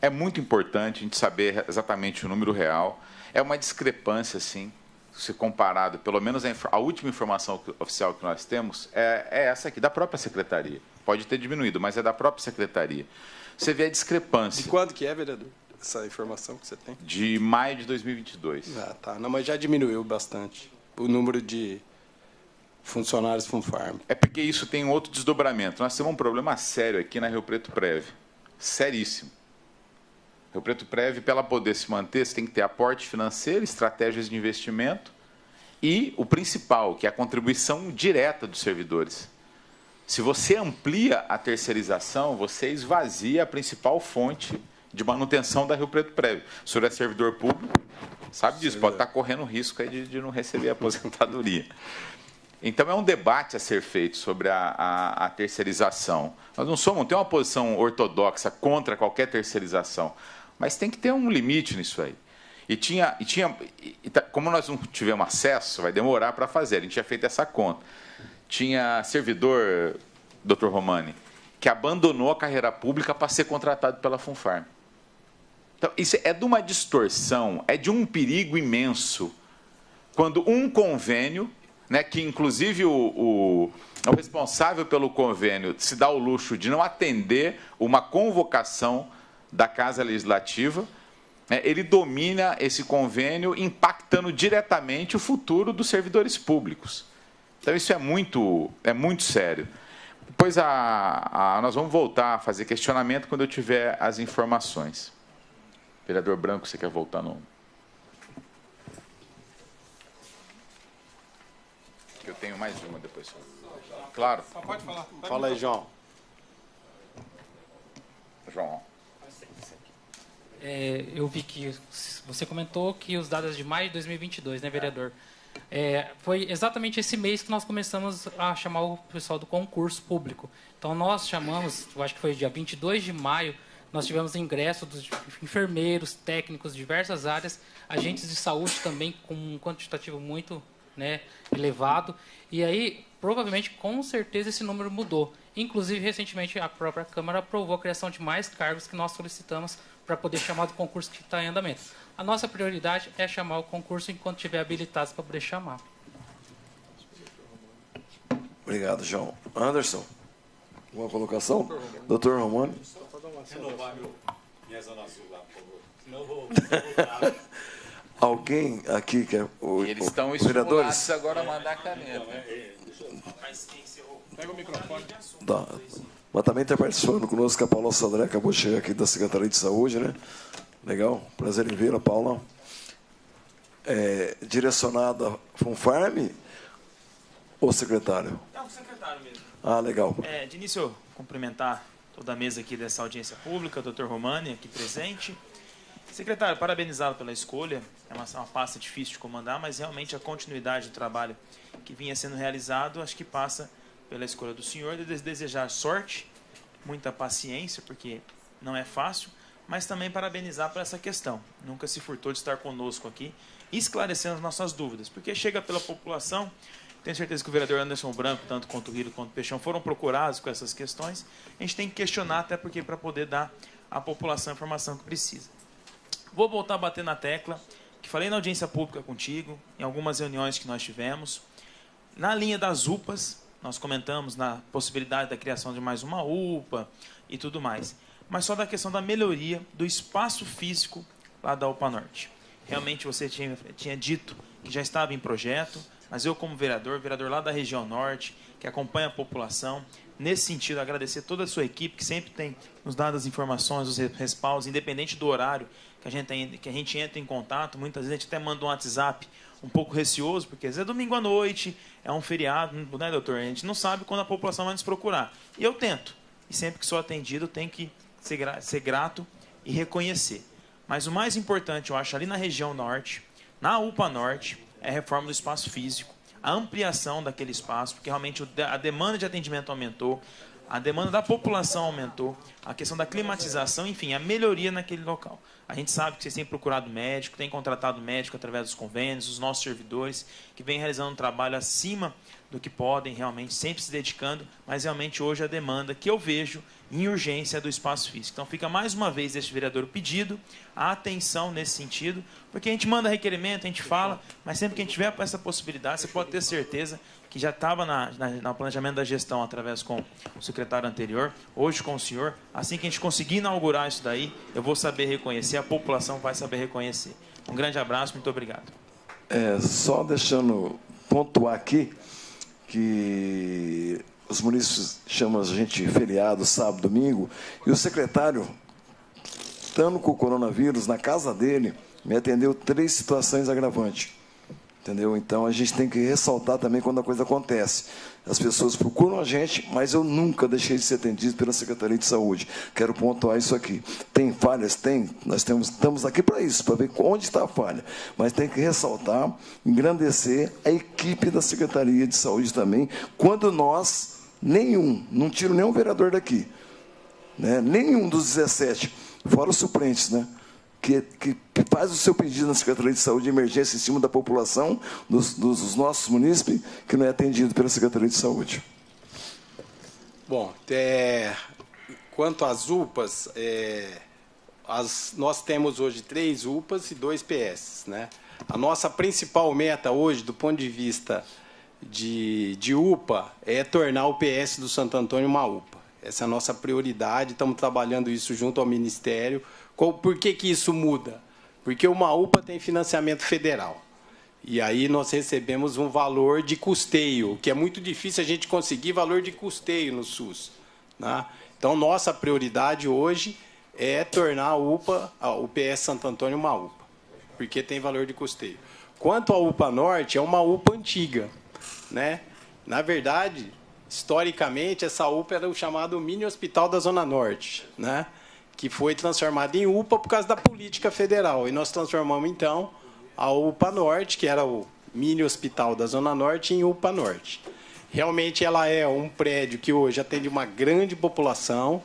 é muito importante a gente saber exatamente o número real. É uma discrepância, sim, se comparado, pelo menos a última informação oficial que nós temos é essa aqui, da própria secretaria. Pode ter diminuído, mas é da própria secretaria. Você vê a discrepância. De quando que é, vereador? Essa informação que você tem? De maio de 2022. Tá. Não, mas já diminuiu bastante o número de funcionários Funfarm. É porque isso tem um outro desdobramento. Nós temos um problema sério aqui na Rio Preto Prev. Seríssimo. Rio Preto Prev, para ela poder se manter, você tem que ter aporte financeiro, estratégias de investimento e o principal, que é a contribuição direta dos servidores. Se você amplia a terceirização, você esvazia a principal fonte de manutenção da Rio Preto Prev. O senhor é servidor público, sabe disso, pode estar correndo risco aí de não receber a aposentadoria. Então, é um debate a ser feito sobre a terceirização. Nós não tem uma posição ortodoxa contra qualquer terceirização, mas tem que ter um limite nisso aí. Como nós não tivemos acesso, vai demorar para fazer, a gente tinha feito essa conta. Tinha servidor, doutor Romani, que abandonou a carreira pública para ser contratado pela Funfarm. Então, isso é de uma distorção, é de um perigo imenso, quando um convênio, né, que inclusive o responsável pelo convênio se dá o luxo de não atender uma convocação da Casa Legislativa, né, ele domina esse convênio, impactando diretamente o futuro dos servidores públicos. Então, isso é muito sério. Depois, nós vamos voltar a fazer questionamento quando eu tiver as informações. Vereador Branco, você quer voltar no... Eu tenho mais uma depois. Claro. Só pode falar. Fala aí, João. João. Eu vi que você comentou que os dados de maio de 2022, né, vereador? Foi exatamente esse mês que nós começamos a chamar o pessoal do concurso público. Então, nós chamamos, eu acho que foi dia 22 de maio, nós tivemos ingresso dos enfermeiros, técnicos de diversas áreas, agentes de saúde também, com um quantitativo muito, né, elevado. E aí, provavelmente, com certeza, esse número mudou. Inclusive, recentemente, a própria Câmara aprovou a criação de mais cargos que nós solicitamos para poder chamar do concurso que está em andamento. A nossa prioridade é chamar o concurso enquanto tiver habilitados para poder chamar. Obrigado, João. Anderson, uma colocação? Doutor Romani. Renovar minha zona azul lá, por favor. Senão eu vou Alguém aqui quer... Eles estão vereadores? estimulados agora a mandar a caneta. Pega o microfone. Mas também está participando conosco a Paula Sandré, acabou de chegar aqui da Secretaria de Saúde, né? Legal, prazer em vê-la, Paula. Direcionada a Funfarm ou secretário? Não, secretário mesmo. Ah, legal. De início, cumprimentar toda a mesa aqui dessa audiência pública, doutor Romani, aqui presente. Secretário, parabenizado pela escolha. É uma pasta difícil de comandar, mas realmente a continuidade do trabalho que vinha sendo realizado, acho que passa pela escolha do senhor, de desejar sorte, muita paciência, porque não é fácil, mas também parabenizar por essa questão. Nunca se furtou de estar conosco aqui, esclarecendo as nossas dúvidas, porque chega pela população. Tenho certeza que o vereador Anderson Branco, tanto quanto o Rilo quanto o Peixão, foram procurados com essas questões. A gente tem que questionar, até porque para poder dar à população a informação que precisa. Vou voltar a bater na tecla, que falei na audiência pública contigo, em algumas reuniões que nós tivemos. Na linha das UPAs, nós comentamos na possibilidade da criação de mais uma UPA e tudo mais. Mas só da questão da melhoria do espaço físico lá da UPA Norte. Realmente você tinha dito que já estava em projeto, mas eu como vereador lá da região norte, que acompanha a população, nesse sentido, agradecer toda a sua equipe, que sempre tem nos dado as informações, os respaldos, independente do horário que a gente entra em contato. Muitas vezes a gente até manda um WhatsApp um pouco receoso, porque às vezes é domingo à noite, é um feriado, né, doutor? A gente não sabe quando a população vai nos procurar. E eu tento. E sempre que sou atendido, eu tenho que ser grato e reconhecer. Mas o mais importante, eu acho, ali na região norte, na UPA Norte, é a reforma do espaço físico, a ampliação daquele espaço, porque realmente a demanda de atendimento aumentou, a demanda da população aumentou, a questão da climatização, enfim, a melhoria naquele local. A gente sabe que vocês têm procurado médico, têm contratado médico através dos convênios, os nossos servidores, que vêm realizando um trabalho acima do que podem, realmente, sempre se dedicando, mas realmente hoje a demanda que eu vejo em urgência é do espaço físico. Então fica mais uma vez este vereador o pedido, a atenção nesse sentido, porque a gente manda requerimento, a gente fala, mas sempre que a gente tiver essa possibilidade, você pode ter certeza que já estava no planejamento da gestão através com o secretário anterior, hoje com o senhor. Assim que a gente conseguir inaugurar isso daí, eu vou saber reconhecer, a população vai saber reconhecer. Um grande abraço, muito obrigado. Só deixando pontuar aqui que os munícipes chamam a gente feriado, sábado, domingo, e o secretário, estando com o coronavírus na casa dele, me atendeu 3 situações agravantes. Entendeu? Então, a gente tem que ressaltar também quando a coisa acontece. As pessoas procuram a gente, mas eu nunca deixei de ser atendido pela Secretaria de Saúde. Quero pontuar isso aqui. Tem falhas? Tem. Nós estamos aqui para isso, para ver onde está a falha. Mas tem que ressaltar, engrandecer a equipe da Secretaria de Saúde também, quando nós, não tiro nenhum vereador daqui, né? Nenhum dos 17, fora os suplentes, né? Que faz o seu pedido na Secretaria de Saúde de emergência em cima da população, dos nossos munícipes, que não é atendido pela Secretaria de Saúde. Bom, quanto às UPAs, nós temos hoje 3 UPAs e 2 PS, né? A nossa principal meta hoje, do ponto de vista de UPA, é tornar o PS do Santo Antônio uma UPA. Essa é a nossa prioridade, estamos trabalhando isso junto ao Ministério. Por que isso muda? Porque uma UPA tem financiamento federal. E aí nós recebemos um valor de custeio, que é muito difícil a gente conseguir valor de custeio no SUS, né? Então, nossa prioridade hoje é tornar a UPA, o PS Santo Antônio, uma UPA, porque tem valor de custeio. Quanto à UPA Norte, é uma UPA antiga, né? Na verdade, historicamente, essa UPA era o chamado mini hospital da Zona Norte, né? que foi transformada em UPA por causa da política federal. E nós transformamos, então, a UPA Norte, que era o mini hospital da Zona Norte, em UPA Norte. Realmente ela é um prédio que hoje atende uma grande população.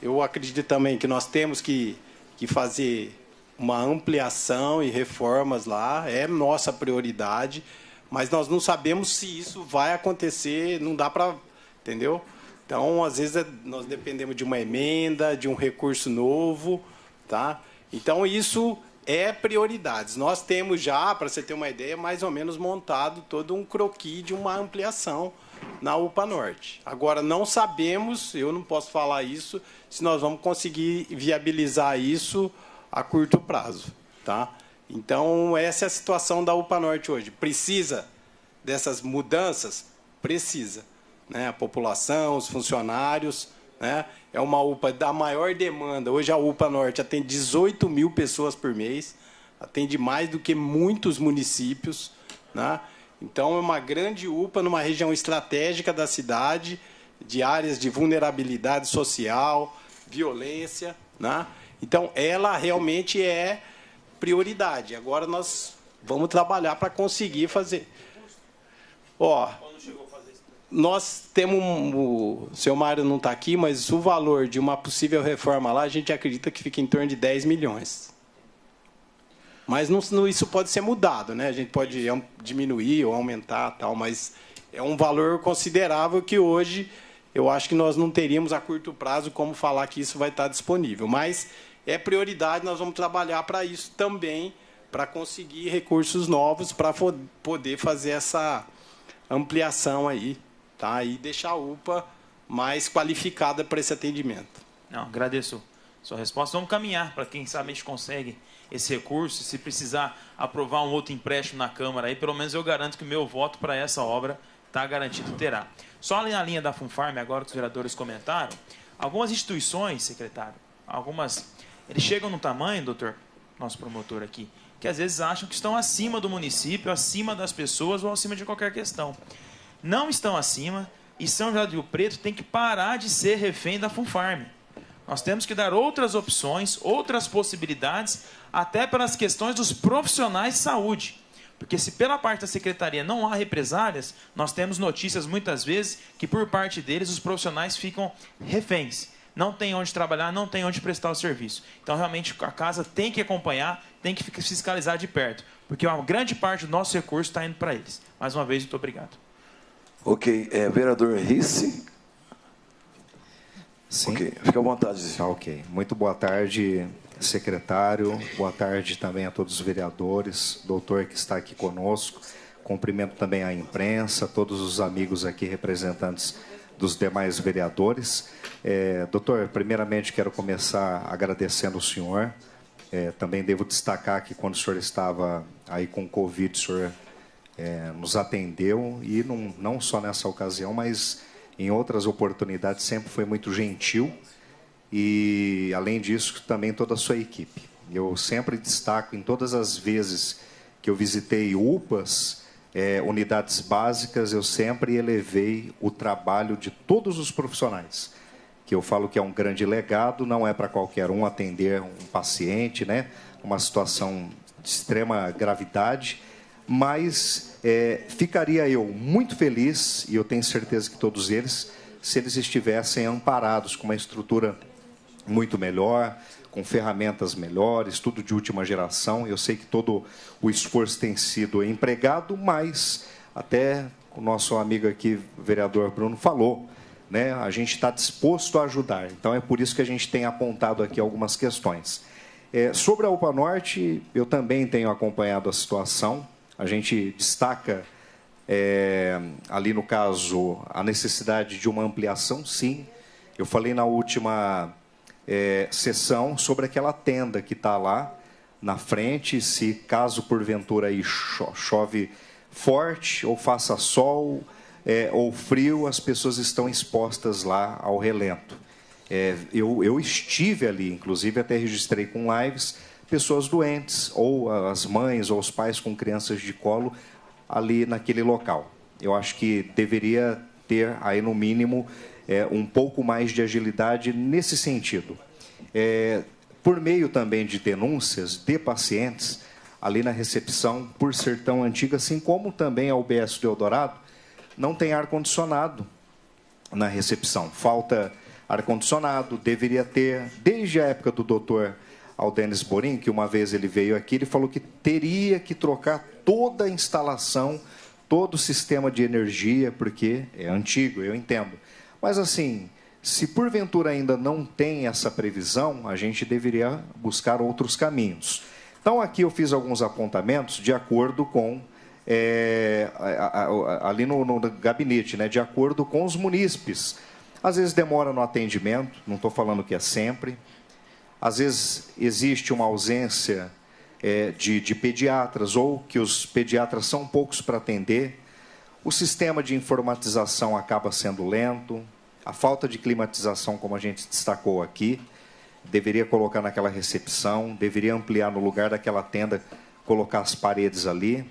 Eu acredito também que nós temos que fazer uma ampliação e reformas lá, é nossa prioridade, mas nós não sabemos se isso vai acontecer, não dá para, entendeu? Então, às vezes, nós dependemos de uma emenda, de um recurso novo, tá? Então, isso é prioridades. Nós temos já, para você ter uma ideia, mais ou menos montado todo um croquis de uma ampliação na UPA Norte. Agora, não sabemos, eu não posso falar isso, se nós vamos conseguir viabilizar isso a curto prazo, tá? Então, essa é a situação da UPA Norte hoje. Precisa dessas mudanças? Precisa. Né? A população, os funcionários, né? É uma UPA da maior demanda. Hoje a UPA Norte atende 18 mil pessoas por mês, atende mais do que muitos municípios, né? Então, é uma grande UPA numa região estratégica da cidade, de áreas de vulnerabilidade social, violência, né? Então, ela realmente é prioridade. Agora, nós vamos trabalhar para conseguir fazer. Ó, nós temos, o seu Mário não está aqui, mas o valor de uma possível reforma lá, a gente acredita que fica em torno de 10 milhões. Mas isso pode ser mudado, né? A gente pode diminuir ou aumentar, tal, mas é um valor considerável que hoje eu acho que nós não teríamos a curto prazo como falar que isso vai estar disponível. Mas é prioridade, nós vamos trabalhar para isso também, para conseguir recursos novos, para poder fazer essa ampliação aí, tá? E deixar a UPA mais qualificada para esse atendimento. Não, agradeço sua resposta. Vamos caminhar para quem sabe a gente consegue esse recurso. Se precisar aprovar um outro empréstimo na Câmara, aí pelo menos eu garanto que o meu voto para essa obra está garantido, terá. Só na linha da Funfarm, agora que os vereadores comentaram, algumas instituições, secretário, eles chegam no tamanho, doutor, nosso promotor aqui, que às vezes acham que estão acima do município, acima das pessoas ou acima de qualquer questão. Não estão acima, e São José do Rio Preto tem que parar de ser refém da Funfarm. Nós temos que dar outras opções, outras possibilidades, até pelas questões dos profissionais de saúde. Porque se pela parte da secretaria não há represálias, nós temos notícias muitas vezes que por parte deles os profissionais ficam reféns. Não tem onde trabalhar, não tem onde prestar o serviço. Então, realmente, a casa tem que acompanhar, tem que fiscalizar de perto, porque uma grande parte do nosso recurso está indo para eles. Mais uma vez, muito obrigado. Ok. Vereador Risse. Sim. Ok, fica à vontade. Ok. Muito boa tarde, secretário. Boa tarde também a todos os vereadores, doutor que está aqui conosco. Cumprimento também a imprensa, todos os amigos aqui, representantes dos demais vereadores. Doutor, primeiramente quero começar agradecendo o senhor. Também devo destacar que quando o senhor estava aí com Covid, o senhor nos atendeu, e não só nessa ocasião, mas em outras oportunidades sempre foi muito gentil, e além disso também toda a sua equipe. Eu sempre destaco em todas as vezes que eu visitei UPAs, unidades básicas, eu sempre elevei o trabalho de todos os profissionais, que eu falo que é um grande legado, não é para qualquer um atender um paciente, né, uma situação de extrema gravidade, mas ficaria eu muito feliz, e eu tenho certeza que todos eles, se eles estivessem amparados com uma estrutura muito melhor, com ferramentas melhores, tudo de última geração. Eu sei que todo o esforço tem sido empregado, mas até o nosso amigo aqui, o vereador Bruno, falou, né? A gente está disposto a ajudar. Então, é por isso que a gente tem apontado aqui algumas questões. Sobre a UPA Norte, eu também tenho acompanhado a situação. A gente destaca, ali no caso, a necessidade de uma ampliação, sim. Eu falei na última sessão sobre aquela tenda que está lá na frente, se caso porventura aí chove forte, ou faça sol, ou frio, as pessoas estão expostas lá ao relento. Eu estive ali, inclusive até registrei com lives, pessoas doentes, ou as mães ou os pais com crianças de colo ali naquele local. Eu acho que deveria ter aí no mínimo um pouco mais de agilidade nesse sentido. por meio também de denúncias de pacientes, ali na recepção, por ser tão antiga, assim como também a UBS do Eldorado, não tem ar-condicionado na recepção. Falta ar-condicionado, deveria ter, desde a época do doutor Aldenis Borim, que uma vez ele veio aqui, ele falou que teria que trocar toda a instalação, todo o sistema de energia, porque é antigo, eu entendo. Mas, assim, se porventura ainda não tem essa previsão, a gente deveria buscar outros caminhos. Então, aqui eu fiz alguns apontamentos de acordo com, ali no gabinete, né, de acordo com os munícipes. Às vezes demora no atendimento, não estou falando que é sempre. Às vezes existe uma ausência de pediatras, ou que os pediatras são poucos para atender. O sistema de informatização acaba sendo lento. A falta de climatização, como a gente destacou aqui, deveria colocar naquela recepção, deveria ampliar no lugar daquela tenda, colocar as paredes ali.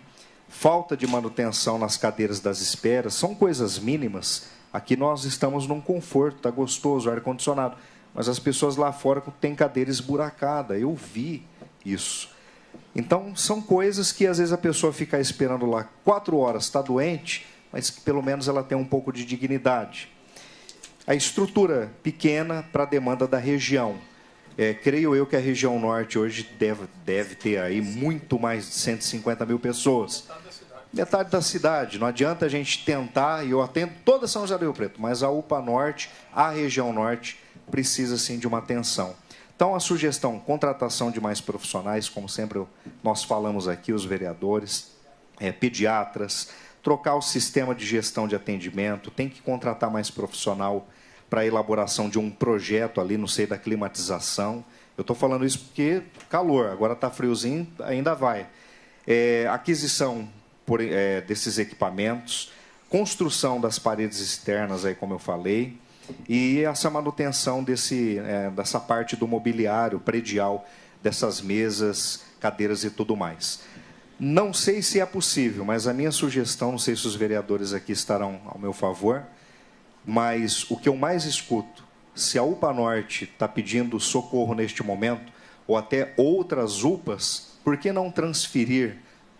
Falta de manutenção nas cadeiras das esperas, são coisas mínimas. Aqui nós estamos num conforto, está gostoso, ar-condicionado. Mas as pessoas lá fora têm cadeira esburacada, eu vi isso. Então, são coisas que às vezes a pessoa fica esperando lá 4 horas, está doente, mas que pelo menos ela tem um pouco de dignidade. A estrutura pequena para a demanda da região. Creio eu que a região norte hoje deve ter aí muito mais de 150 mil pessoas. Metade da cidade. Não adianta a gente tentar, e eu atendo toda São José do Rio Preto, mas a UPA Norte, a região norte, precisa sim de uma atenção. Então, a sugestão, contratação de mais profissionais, como sempre nós falamos aqui, os vereadores, pediatras, trocar o sistema de gestão de atendimento, tem que contratar mais profissional para a elaboração de um projeto ali no seio da climatização. Eu estou falando isso porque calor, agora está friozinho, ainda vai. Aquisição desses equipamentos, construção das paredes externas, aí, como eu falei, e essa manutenção dessa parte do mobiliário predial, dessas mesas, cadeiras e tudo mais. Não sei se é possível, mas a minha sugestão, não sei se os vereadores aqui estarão ao meu favor, mas o que eu mais escuto, se a UPA Norte está pedindo socorro neste momento, ou até outras UPAs, por que não transferir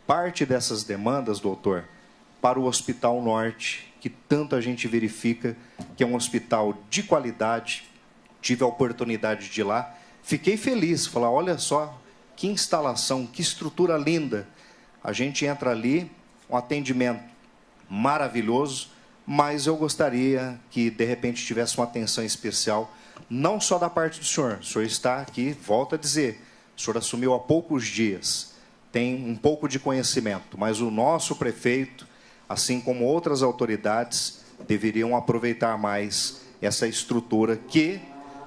parte dessas demandas, doutor, para o Hospital Norte, que tanto a gente verifica que é um hospital de qualidade? Tive a oportunidade de ir lá, fiquei feliz, falar, olha só, que instalação, que estrutura linda. A gente entra ali, um atendimento maravilhoso, mas eu gostaria que, de repente, tivesse uma atenção especial, não só da parte do senhor. O senhor está aqui, volto a dizer, o senhor assumiu há poucos dias, tem um pouco de conhecimento, mas o nosso prefeito, assim como outras autoridades, deveriam aproveitar mais essa estrutura que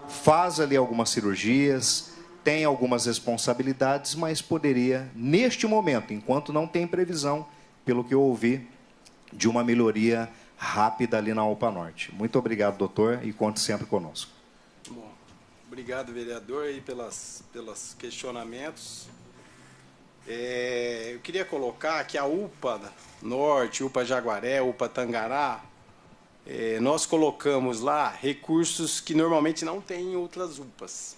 faz ali algumas cirurgias, tem algumas responsabilidades, mas poderia, neste momento, enquanto não tem previsão, pelo que eu ouvi, de uma melhoria rápida ali na UPA Norte. Muito obrigado, doutor, e conte sempre conosco. Bom, obrigado, vereador, aí pelos questionamentos. Eu queria colocar que a UPA Norte, UPA Jaguaré, UPA Tangará, nós colocamos lá recursos que normalmente não tem em outras UPAs.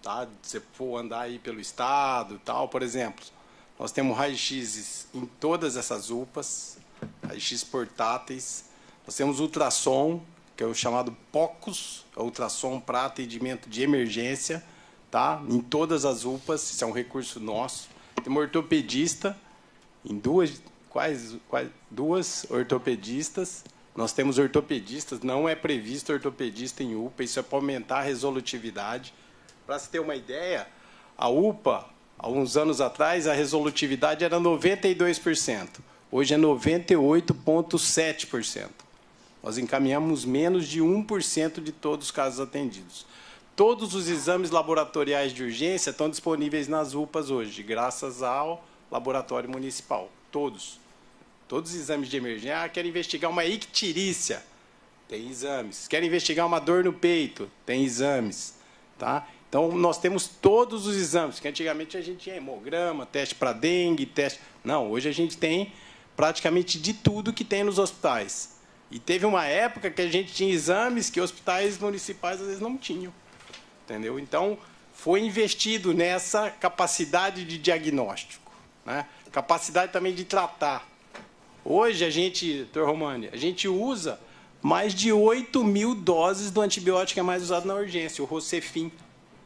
Tá? Se for andar aí pelo estado, tal, por exemplo, nós temos raio-x em todas essas UPAs, raio-x portáteis. Nós temos ultrassom, que é o chamado POCUS, ultrassom para atendimento de emergência, tá? Em todas as UPAs, isso é um recurso nosso. Temos ortopedista, em duas ortopedistas. Nós temos ortopedistas, não é previsto ortopedista em UPA, isso é para aumentar a resolutividade. Para se ter uma ideia, a UPA, há uns anos atrás, a resolutividade era 92%. Hoje é 98,7%. Nós encaminhamos menos de 1% de todos os casos atendidos. Todos os exames laboratoriais de urgência estão disponíveis nas UPAs hoje, graças ao laboratório municipal. Todos. Todos os exames de emergência. Quer investigar uma icterícia? Tem exames. Quer investigar uma dor no peito? Tem exames. Tá? Então, nós temos todos os exames, que antigamente a gente tinha hemograma, teste para dengue, teste... Não, hoje a gente tem praticamente de tudo que tem nos hospitais. E teve uma época que a gente tinha exames que hospitais municipais às vezes não tinham. Entendeu? Então, foi investido nessa capacidade de diagnóstico, né? Capacidade também de tratar. Hoje, a gente, Dr. Romani, a gente usa mais de 8.000 doses do antibiótico que é mais usado na urgência, o Rocefin,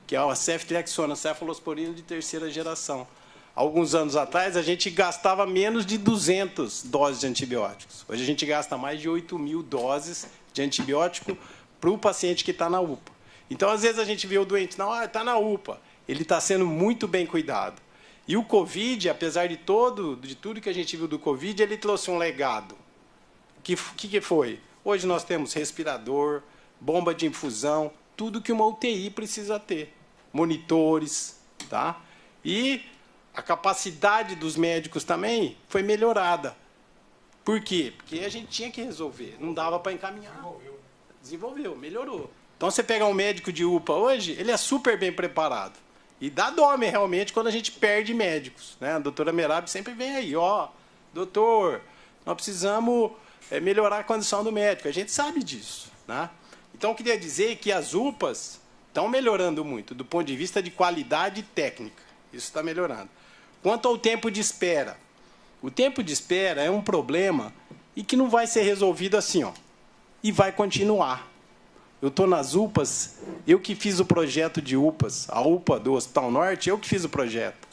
que é a ceftriaxona, cefalosporina de terceira geração. Alguns anos atrás, a gente gastava menos de 200 doses de antibióticos. Hoje, a gente gasta mais de 8.000 doses de antibiótico para o paciente que está na UPA. Então, às vezes, a gente vê o doente, não, está na UPA, ele está sendo muito bem cuidado. E o Covid, apesar de tudo que a gente viu do Covid, ele trouxe um legado. O que foi? Hoje nós temos respirador, bomba de infusão, tudo que uma UTI precisa ter. Monitores, tá? E a capacidade dos médicos também foi melhorada. Por quê? Porque a gente tinha que resolver, não dava para encaminhar. Desenvolveu, melhorou. Então, você pegar um médico de UPA hoje, ele é super bem preparado. E dá dome, realmente, quando a gente perde médicos, né? A doutora Merab sempre vem aí, ó, doutor, nós precisamos melhorar a condição do médico. A gente sabe disso, né? Então, eu queria dizer que as UPAs estão melhorando muito, do ponto de vista de qualidade técnica. Isso está melhorando. Quanto ao tempo de espera, o tempo de espera é um problema e que não vai ser resolvido assim, ó, e vai continuar. Eu estou nas UPAs, eu que fiz o projeto de UPAs, a UPA do Hospital Norte, eu que fiz o projeto.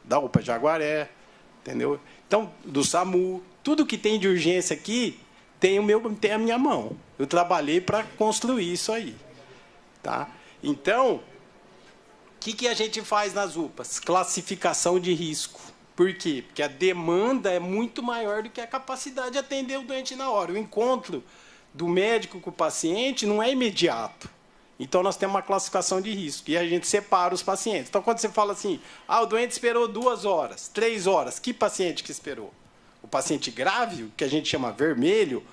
Da UPA Jaguaré, entendeu? Então, do SAMU, tudo que tem de urgência aqui tem a minha mão. Eu trabalhei para construir isso aí. Tá? Então, o que a gente faz nas UPAs? Classificação de risco. Por quê? Porque a demanda é muito maior do que a capacidade de atender o doente na hora. O encontro do médico com o paciente não é imediato. Então, nós temos uma classificação de risco e a gente separa os pacientes. Então, quando você fala assim, o doente esperou 2 horas, 3 horas, que paciente que esperou? O paciente grave, que a gente chama vermelho,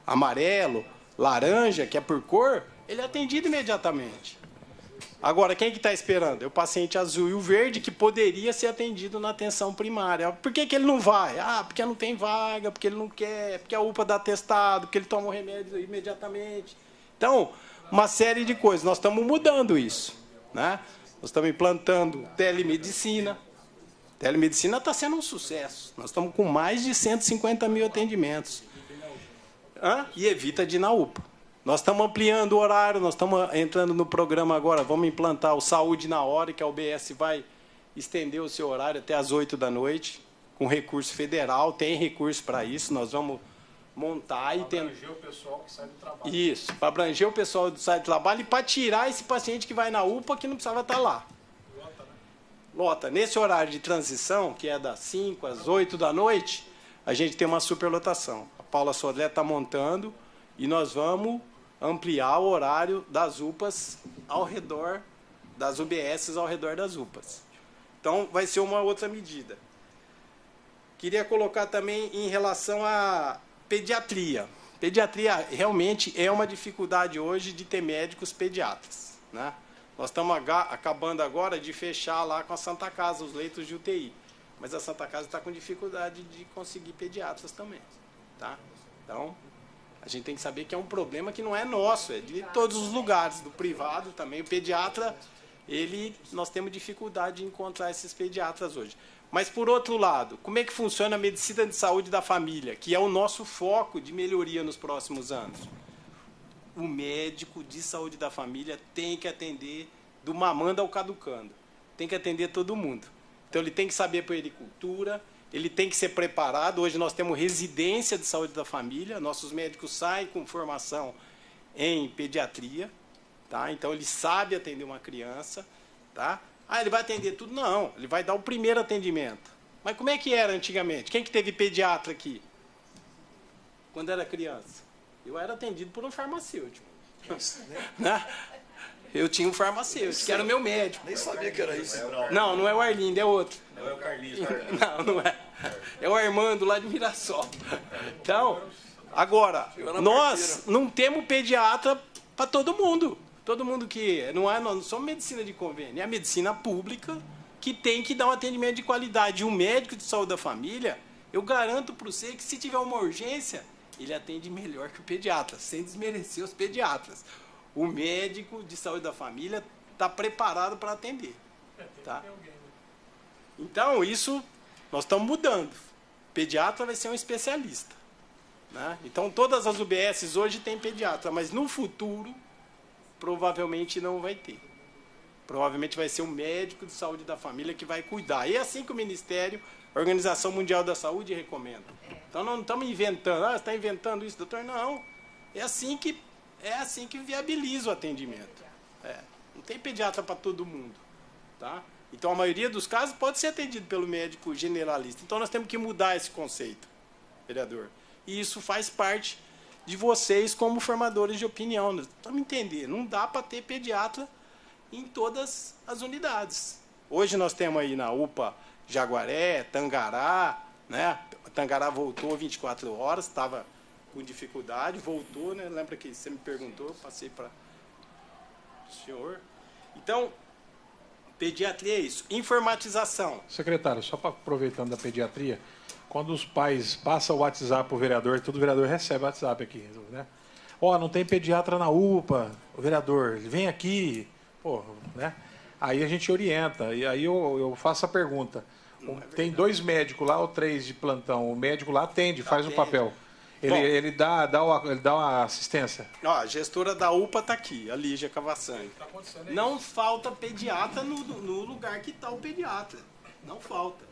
amarelo, laranja, que é por cor, ele é atendido imediatamente. Agora, quem que está esperando? É o paciente azul e o verde, que poderia ser atendido na atenção primária. Por que ele não vai? Porque não tem vaga, porque ele não quer, porque a UPA dá atestado, porque ele toma o remédio imediatamente. Então, uma série de coisas. Nós estamos mudando isso, né? Nós estamos implantando telemedicina. Telemedicina está sendo um sucesso. Nós estamos com mais de 150 mil atendimentos. E evita de ir na UPA. Nós estamos ampliando o horário, nós estamos entrando no programa agora, vamos implantar o Saúde na Hora, que a UBS vai estender o seu horário até às 8 da noite, com recurso federal, tem recurso para isso, nós vamos montar e tentar... Para abranger o pessoal que sai do trabalho. Isso, para abranger o pessoal que sai do trabalho e para tirar esse paciente que vai na UPA que não precisava estar lá. Lota, né? Lota. Nesse horário de transição, que é das 5 às 8 da noite, a gente tem uma superlotação. A Paula Sodré está montando e nós vamos ampliar o horário das UPAs ao redor das UBSs, ao redor das UPAs. Então, vai ser uma outra medida. Queria colocar também em relação à pediatria. Pediatria realmente é uma dificuldade hoje de ter médicos pediatras, né? Nós estamos acabando agora de fechar lá com a Santa Casa os leitos de UTI. Mas a Santa Casa está com dificuldade de conseguir pediatras também, tá? Então, a gente tem que saber que é um problema que não é nosso, é de todos os lugares, do privado também. O pediatra, nós temos dificuldade de encontrar esses pediatras hoje. Mas, por outro lado, como é que funciona a medicina de saúde da família, que é o nosso foco de melhoria nos próximos anos? O médico de saúde da família tem que atender do mamando ao caducando. Tem que atender todo mundo. Então, ele tem que saber puericultura, ele tem que ser preparado. Hoje nós temos residência de saúde da família, nossos médicos saem com formação em pediatria, tá? Então ele sabe atender uma criança, tá? Ele vai atender tudo? Não, ele vai dar o primeiro atendimento. Mas como é que era antigamente? Quem que teve pediatra aqui? Quando era criança? Eu era atendido por um farmacêutico. Né? Eu tinha um farmacêutico, que era o meu médico. Nem sabia que era isso. Não, não é o Arlindo, é outro. Não é o Carlinhos. Não é. É o Armando, lá de Mirassol. Então, agora, nós não temos pediatra para todo mundo. Todo mundo que... Nós não somos medicina de convênio, é a medicina pública que tem que dar um atendimento de qualidade. E o médico de saúde da família, eu garanto para você que se tiver uma urgência, ele atende melhor que o pediatra, sem desmerecer os pediatras. O médico de saúde da família está preparado para atender. Tá? Então, isso nós estamos mudando. O pediatra vai ser um especialista. Né? Então, todas as UBSs hoje têm pediatra, mas no futuro, provavelmente não vai ter. Provavelmente vai ser um médico de saúde da família que vai cuidar. E é assim que o Ministério, a Organização Mundial da Saúde, recomenda. Então, nós não estamos inventando. Você está inventando isso, doutor? Não. É assim que viabiliza o atendimento. Não tem pediatra para todo mundo. Tá? Então, a maioria dos casos pode ser atendido pelo médico generalista. Então, nós temos que mudar esse conceito, vereador. E isso faz parte de vocês como formadores de opinião. Nós estamos entendendo. Não dá para ter pediatra em todas as unidades. Hoje nós temos aí na UPA Jaguaré, Tangará, né? Tangará voltou 24 horas, estava com dificuldade, voltou, né? Lembra que você me perguntou, eu passei para o senhor. Então, pediatria é isso. Informatização. Secretário, só para aproveitando da pediatria, quando os pais passam o WhatsApp para o vereador, todo vereador recebe o WhatsApp aqui, né? Não tem pediatra na UPA, o vereador, vem aqui, né? Aí a gente orienta, e aí eu faço a pergunta. Tem 2 médicos lá ou 3 de plantão, o médico lá atende, faz o papel. Ele dá uma assistência. A gestora da UPA está aqui, a Lígia Cavassani. Não falta pediatra no lugar que está o pediatra. Não falta.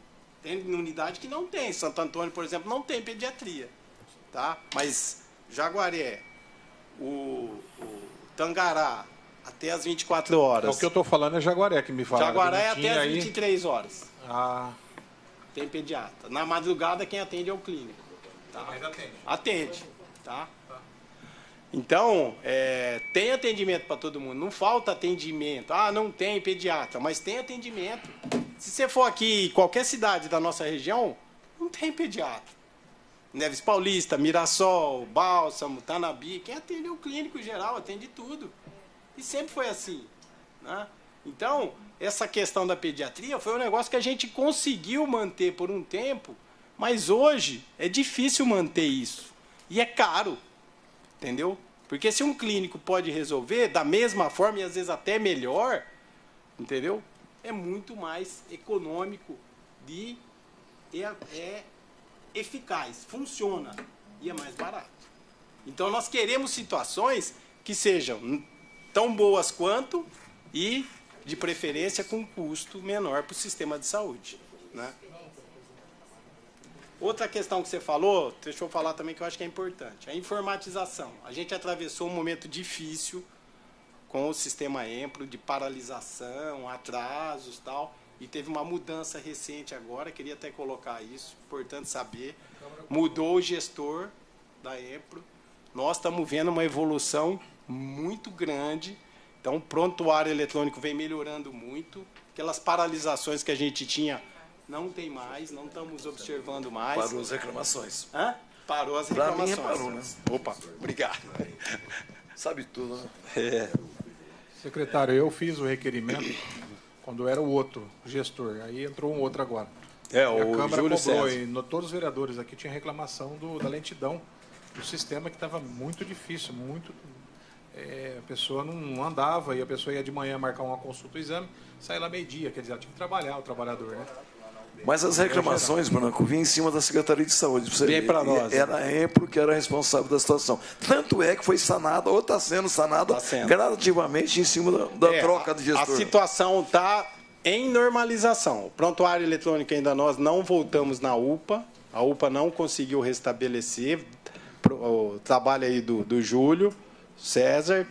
Tem unidade que não tem. Santo Antônio, por exemplo, não tem pediatria. Tá? Mas Jaguaré, o Tangará, até as 24 horas. O que eu estou falando é Jaguaré que me fala. Jaguaré é até as 23 horas. Ah. Tem pediatra. Na madrugada, quem atende é o clínico. Tá? Mas atende. Atende. Tá? Então, tem atendimento para todo mundo. Não falta atendimento. Não tem pediatra, mas tem atendimento. Se você for aqui em qualquer cidade da nossa região, não tem pediatra. Neves Paulista, Mirassol, Bálsamo, Tanabi, quem atende é o clínico geral, atende tudo. E sempre foi assim. Né? Então, essa questão da pediatria foi um negócio que a gente conseguiu manter por um tempo, mas hoje é difícil manter isso. E é caro. Entendeu? Porque se um clínico pode resolver da mesma forma e às vezes até melhor, entendeu? É muito mais econômico e é eficaz, funciona e é mais barato. Então nós queremos situações que sejam tão boas quanto e de preferência com custo menor para o sistema de saúde, né? Outra questão que você falou, deixa eu falar também que eu acho que é importante, a informatização. A gente atravessou um momento difícil com o sistema EMPRO, de paralisação, atrasos e tal, e teve uma mudança recente agora, queria até colocar isso, importante saber, mudou o gestor da EMPRO, nós estamos vendo uma evolução muito grande, então o prontuário eletrônico vem melhorando muito, aquelas paralisações que a gente tinha não tem mais, não estamos observando mais. Parou as reclamações. Parou as reclamações. Pra mim parou, né? Opa, obrigado. Sabe tudo, né? Secretário, eu fiz o requerimento quando era o outro gestor, aí entrou um outro agora. O a Câmara Júlio cobrou, César. e todos os vereadores aqui tinham reclamação da lentidão do sistema, que estava muito difícil, a pessoa não andava, e a pessoa ia de manhã marcar uma consulta, o exame, saia lá meio-dia, quer dizer, tinha que trabalhar o trabalhador, né? Mas as reclamações, Branco, vinham em cima da Secretaria de Saúde. Bem para nós. Era a EMPRO que era responsável da situação. Tanto é que foi sanada, ou está sendo sanada, gradativamente em cima da troca de gestor. A situação está em normalização. O prontuário eletrônico ainda nós não voltamos na UPA. A UPA não conseguiu restabelecer. O trabalho aí do Júlio César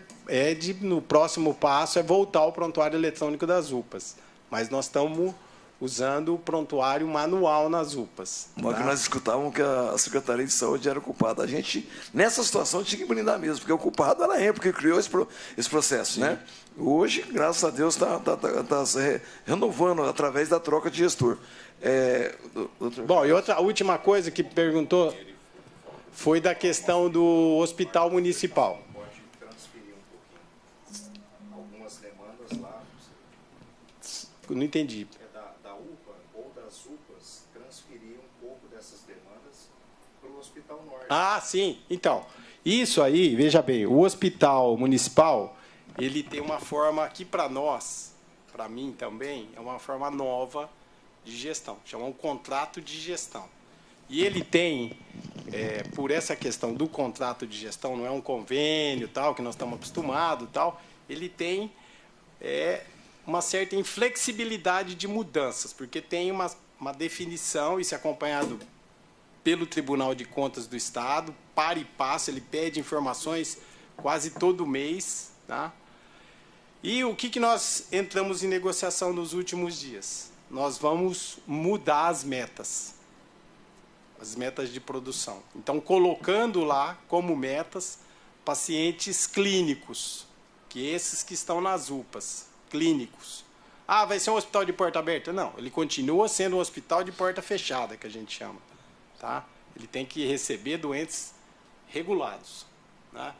no próximo passo é voltar ao prontuário eletrônico das UPAs. Mas nós estamos usando o prontuário manual nas UPAs. Mas que nós escutávamos que a Secretaria de Saúde era culpada. A gente, nessa situação, tinha que blindar mesmo, porque o culpado era a EMPRO que criou esse processo. Né? Hoje, graças a Deus, está se renovando através da troca de gestor. Bom, e outra última coisa que perguntou foi da questão do hospital municipal. Algumas demandas lá. Não entendi. Da UPA ou das UPAs transferir um pouco dessas demandas para o Hospital Norte. Sim. Então, isso aí, veja bem, o hospital municipal, ele tem uma forma que para nós, para mim também, é uma forma nova de gestão, chama um contrato de gestão. E ele tem, por essa questão do contrato de gestão, não é um convênio, tal, que nós estamos acostumados, tal, ele tem uma certa inflexibilidade de mudanças, porque tem uma definição, isso é acompanhado pelo Tribunal de Contas do Estado, para e passo, ele pede informações quase todo mês. Tá? E o que nós entramos em negociação nos últimos dias? Nós vamos mudar as metas de produção. Então, colocando lá como metas pacientes clínicos, que esses que estão nas UPAs, clínicos. Ah, vai ser um hospital de porta aberta? Não, ele continua sendo um hospital de porta fechada, que a gente chama. Tá? Ele tem que receber doentes regulados. Né?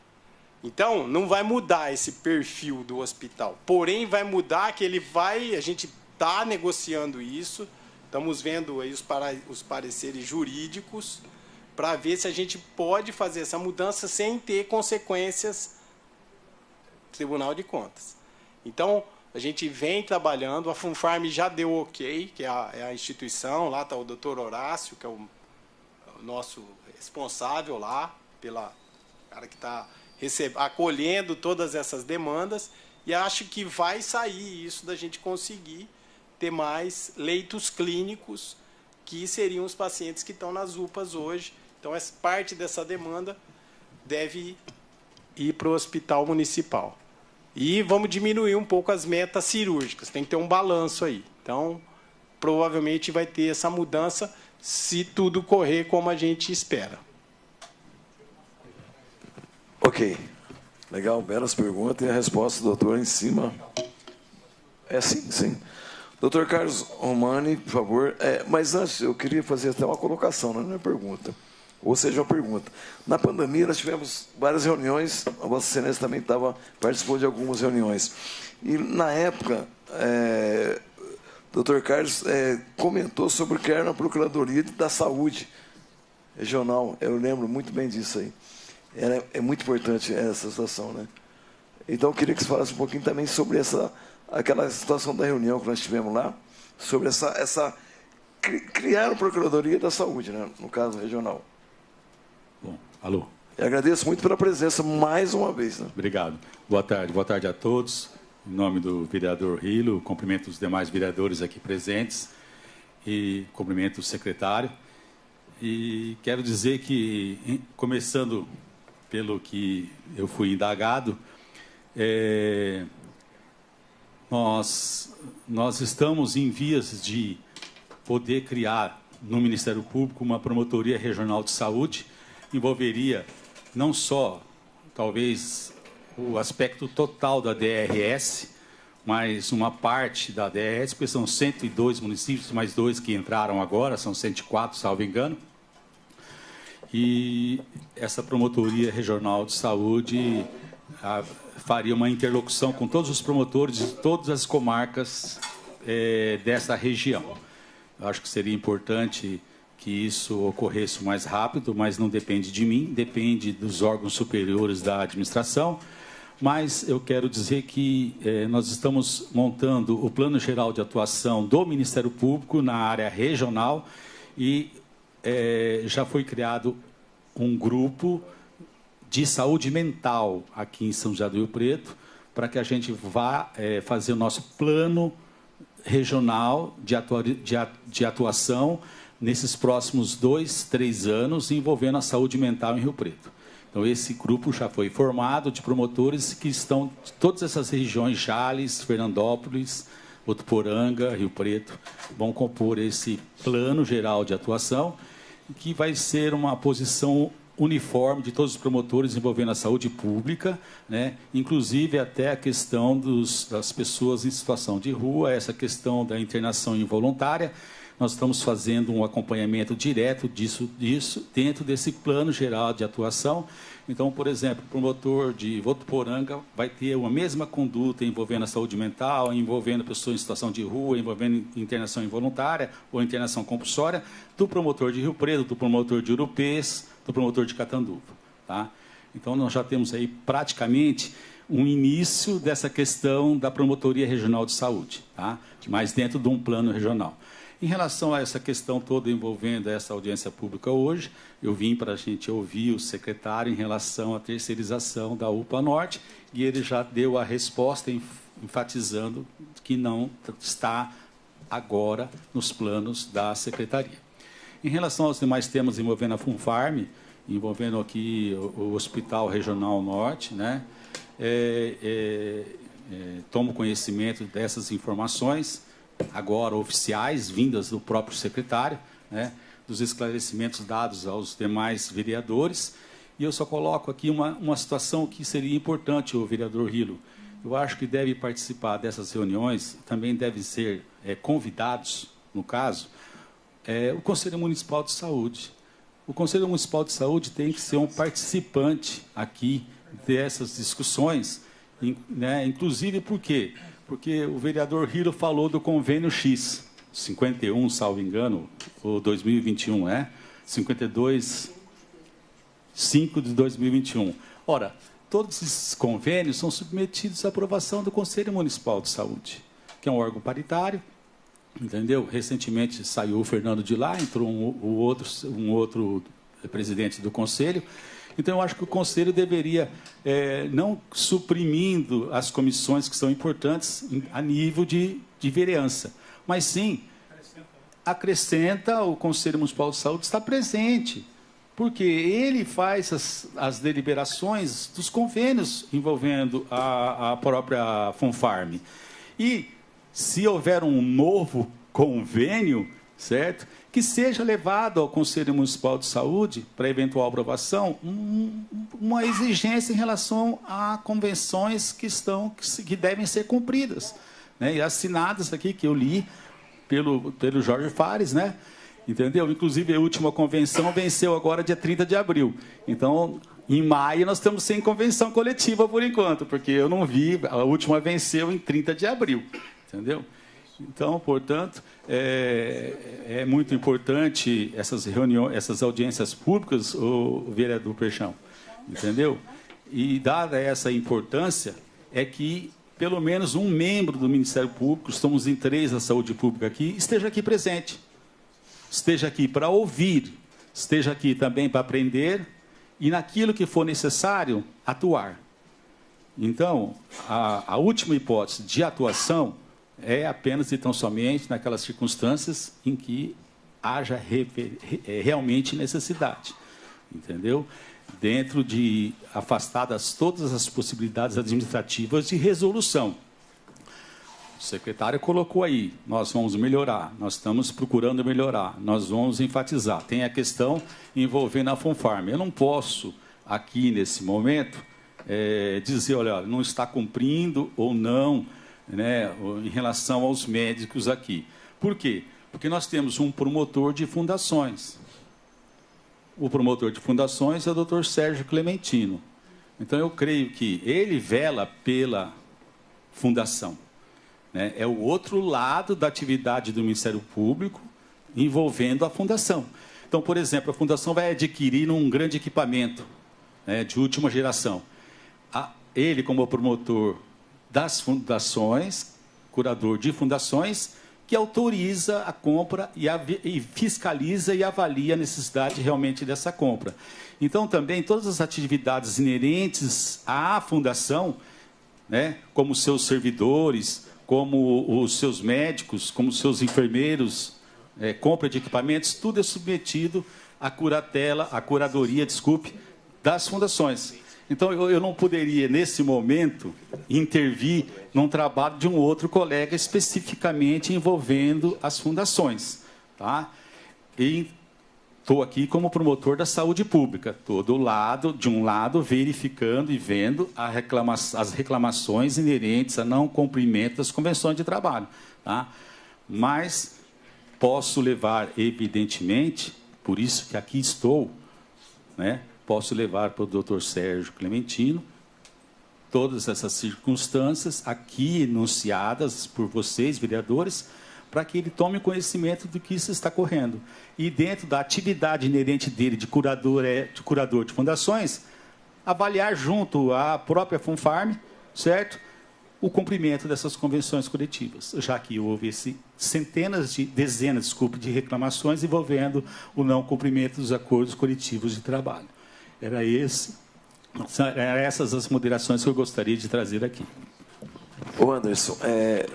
Então, não vai mudar esse perfil do hospital. Porém, vai mudar que a gente está negociando isso, estamos vendo aí os pareceres jurídicos para ver se a gente pode fazer essa mudança sem ter consequências do Tribunal de Contas. Então, a gente vem trabalhando, a Funfarm já deu ok, que é a instituição, lá está o doutor Horácio, que é o nosso responsável lá, pela cara que está acolhendo todas essas demandas, e acho que vai sair isso da gente conseguir ter mais leitos clínicos, que seriam os pacientes que estão nas UPAs hoje. Então, essa parte dessa demanda deve ir para o hospital municipal. E vamos diminuir um pouco as metas cirúrgicas, tem que ter um balanço aí. Então, provavelmente vai ter essa mudança se tudo correr como a gente espera. Ok. Legal, belas perguntas. E a resposta do doutor em cima. Sim. Doutor Carlos Romani, por favor. Mas antes, eu queria fazer até uma colocação, não é pergunta. Ou seja, uma pergunta. Na pandemia, nós tivemos várias reuniões, a Vossa Excelência também participou de algumas reuniões. E, na época, doutor Carlos comentou sobre criar uma Procuradoria da Saúde Regional. Eu lembro muito bem disso aí. É muito importante essa situação, né? Então, eu queria que você falasse um pouquinho também sobre aquela situação da reunião que nós tivemos lá, sobre criar uma Procuradoria da Saúde, né, no caso regional. Bom, alô. Eu agradeço muito pela presença mais uma vez. Né? Obrigado. Boa tarde a todos. Em nome do vereador Rilo, cumprimento os demais vereadores aqui presentes e cumprimento o secretário. E quero dizer que, começando pelo que eu fui indagado, nós estamos em vias de poder criar no Ministério Público uma promotoria regional de saúde, envolveria não só, talvez, o aspecto total da DRS, mas uma parte da DRS, porque são 102 municípios, mais 2 que entraram agora, são 104, salvo engano. E essa promotoria regional de saúde faria uma interlocução com todos os promotores de todas as comarcas dessa região. Eu acho que seria importante que isso ocorresse o mais rápido, mas não depende de mim, depende dos órgãos superiores da administração. Mas eu quero dizer que nós estamos montando o Plano Geral de Atuação do Ministério Público na área regional e já foi criado um grupo de saúde mental aqui em São José do Rio Preto, para que a gente vá fazer o nosso plano regional de atuação nesses próximos 2, 3 anos, envolvendo a saúde mental em Rio Preto. Então, esse grupo já foi formado de promotores que estão de todas essas regiões, Jales, Fernandópolis, Votuporanga, Rio Preto, vão compor esse plano geral de atuação, que vai ser uma posição uniforme de todos os promotores envolvendo a saúde pública, né? Inclusive até a questão das pessoas em situação de rua, essa questão da internação involuntária. Nós estamos fazendo um acompanhamento direto disso dentro desse plano geral de atuação. Então, por exemplo, o promotor de Votuporanga vai ter uma mesma conduta envolvendo a saúde mental, envolvendo pessoas em situação de rua, envolvendo internação involuntária ou internação compulsória, do promotor de Rio Preto, do promotor de Urupês, do promotor de Catanduva. Tá? Então, nós já temos aí praticamente um início dessa questão da Promotoria Regional de Saúde, tá? Mas dentro de um plano regional. Em relação a essa questão toda envolvendo essa audiência pública hoje, eu vim para a gente ouvir o secretário em relação à terceirização da UPA Norte, e ele já deu a resposta enfatizando que não está agora nos planos da secretaria. Em relação aos demais temas envolvendo a Funfarm, envolvendo aqui o Hospital Regional Norte, né, tomo conhecimento dessas informações, agora oficiais, vindas do próprio secretário, né, dos esclarecimentos dados aos demais vereadores, e eu só coloco aqui uma situação que seria importante, o vereador Rilo. Eu acho que deve participar dessas reuniões, também devem ser convidados, no caso, o Conselho Municipal de Saúde. O Conselho Municipal de Saúde tem que ser um participante aqui dessas discussões, né? Inclusive por quê? Porque o vereador Rilo falou do convênio X, 51, salvo engano, ou 2021, 52, 5 de 2021. Ora, todos esses convênios são submetidos à aprovação do Conselho Municipal de Saúde, que é um órgão paritário, entendeu? Recentemente saiu o Fernando de lá, entrou um outro presidente do Conselho. Então, eu acho que o Conselho deveria, não suprimindo as comissões que são importantes a nível de vereança, mas sim acrescenta o Conselho Municipal de Saúde estar presente, porque ele faz as deliberações dos convênios envolvendo a própria Funfarm. E, se houver um novo convênio, certo, que seja levado ao Conselho Municipal de Saúde, para eventual aprovação, uma exigência em relação a convenções que devem ser cumpridas, né, e assinadas aqui, que eu li pelo Jorge Fares, né? Entendeu? Inclusive, a última convenção venceu agora dia 30 de abril. Então, em maio, nós estamos sem convenção coletiva por enquanto, porque eu não vi, a última venceu em 30 de abril. Entendeu? Então, portanto, é muito importante essas reuniões, essas audiências públicas, o vereador Peixão. Entendeu? E, dada essa importância, é que pelo menos um membro do Ministério Público, estamos em 3 da Saúde Pública aqui, esteja aqui presente. Esteja aqui para ouvir, esteja aqui também para aprender e, naquilo que for necessário, atuar. Então, a última hipótese de atuação é apenas e tão somente naquelas circunstâncias em que haja realmente necessidade, entendeu? Dentro de afastadas todas as possibilidades administrativas de resolução. O secretário colocou aí, nós vamos melhorar, nós estamos procurando melhorar, nós vamos enfatizar. Tem a questão envolvendo a Funfarm. Eu não posso, aqui nesse momento, dizer, olha, não está cumprindo ou não, né, em relação aos médicos aqui. Por quê? Porque nós temos um promotor de fundações. O promotor de fundações é o Dr. Sérgio Clementino. Então, eu creio que ele vela pela fundação. Né? É o outro lado da atividade do Ministério Público envolvendo a fundação. Então, por exemplo, a fundação vai adquirir um grande equipamento, né, de última geração. Ele, como promotor das fundações, curador de fundações, que autoriza a compra e fiscaliza e avalia a necessidade realmente dessa compra. Então, também, todas as atividades inerentes à fundação, né, como seus servidores, como os seus médicos, como os seus enfermeiros, compra de equipamentos, tudo é submetido à curadoria, das fundações. Então, eu não poderia, nesse momento, intervir num trabalho de um outro colega especificamente envolvendo as fundações. Tá? E estou aqui como promotor da saúde pública, de um lado, verificando e vendo as reclamações inerentes a não cumprimento das convenções de trabalho. Tá? Mas posso levar, evidentemente, por isso que aqui estou, né? Posso levar para o Dr. Sérgio Clementino todas essas circunstâncias aqui enunciadas por vocês, vereadores, para que ele tome conhecimento do que isso está correndo. E dentro da atividade inerente dele de curador de fundações, avaliar junto à própria Funfarm, certo? O cumprimento dessas convenções coletivas, já que houve dezenas de reclamações envolvendo o não cumprimento dos acordos coletivos de trabalho. Eram essas as moderações que eu gostaria de trazer aqui. Ô Anderson,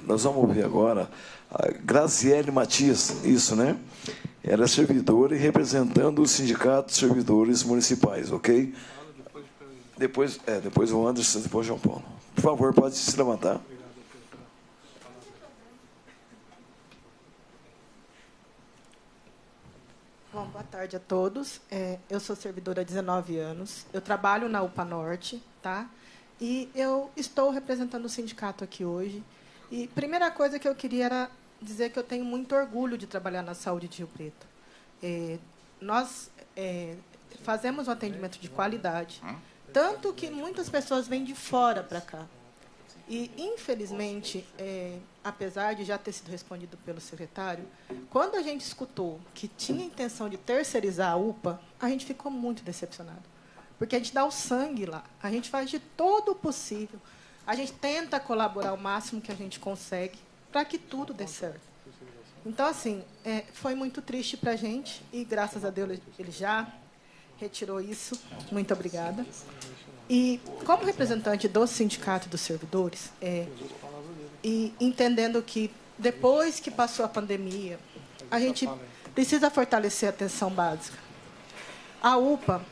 nós vamos ouvir agora a Graziele Matias, isso, né? Ela é servidora e representando o Sindicato de Servidores Municipais, ok? Depois o Anderson, depois o João Paulo. Por favor, pode se levantar. Bom, boa tarde a todos. Eu sou servidora há 19 anos. Eu trabalho na UPA Norte, tá? E eu estou representando o sindicato aqui hoje. E a primeira coisa que eu queria era dizer que eu tenho muito orgulho de trabalhar na saúde de Rio Preto. Nós fazemos um atendimento de qualidade, tanto que muitas pessoas vêm de fora para cá. E, infelizmente, apesar de já ter sido respondido pelo secretário, quando a gente escutou que tinha intenção de terceirizar a UPA, a gente ficou muito decepcionado. Porque a gente dá o sangue lá, a gente faz de todo o possível, a gente tenta colaborar o máximo que a gente consegue para que tudo dê certo. Então, assim, foi muito triste para a gente e, graças a Deus, ele já retirou isso. Muito obrigada. E, como representante do Sindicato dos Servidores, e entendendo que, depois que passou a pandemia, a gente precisa fortalecer a atenção básica. A UPA,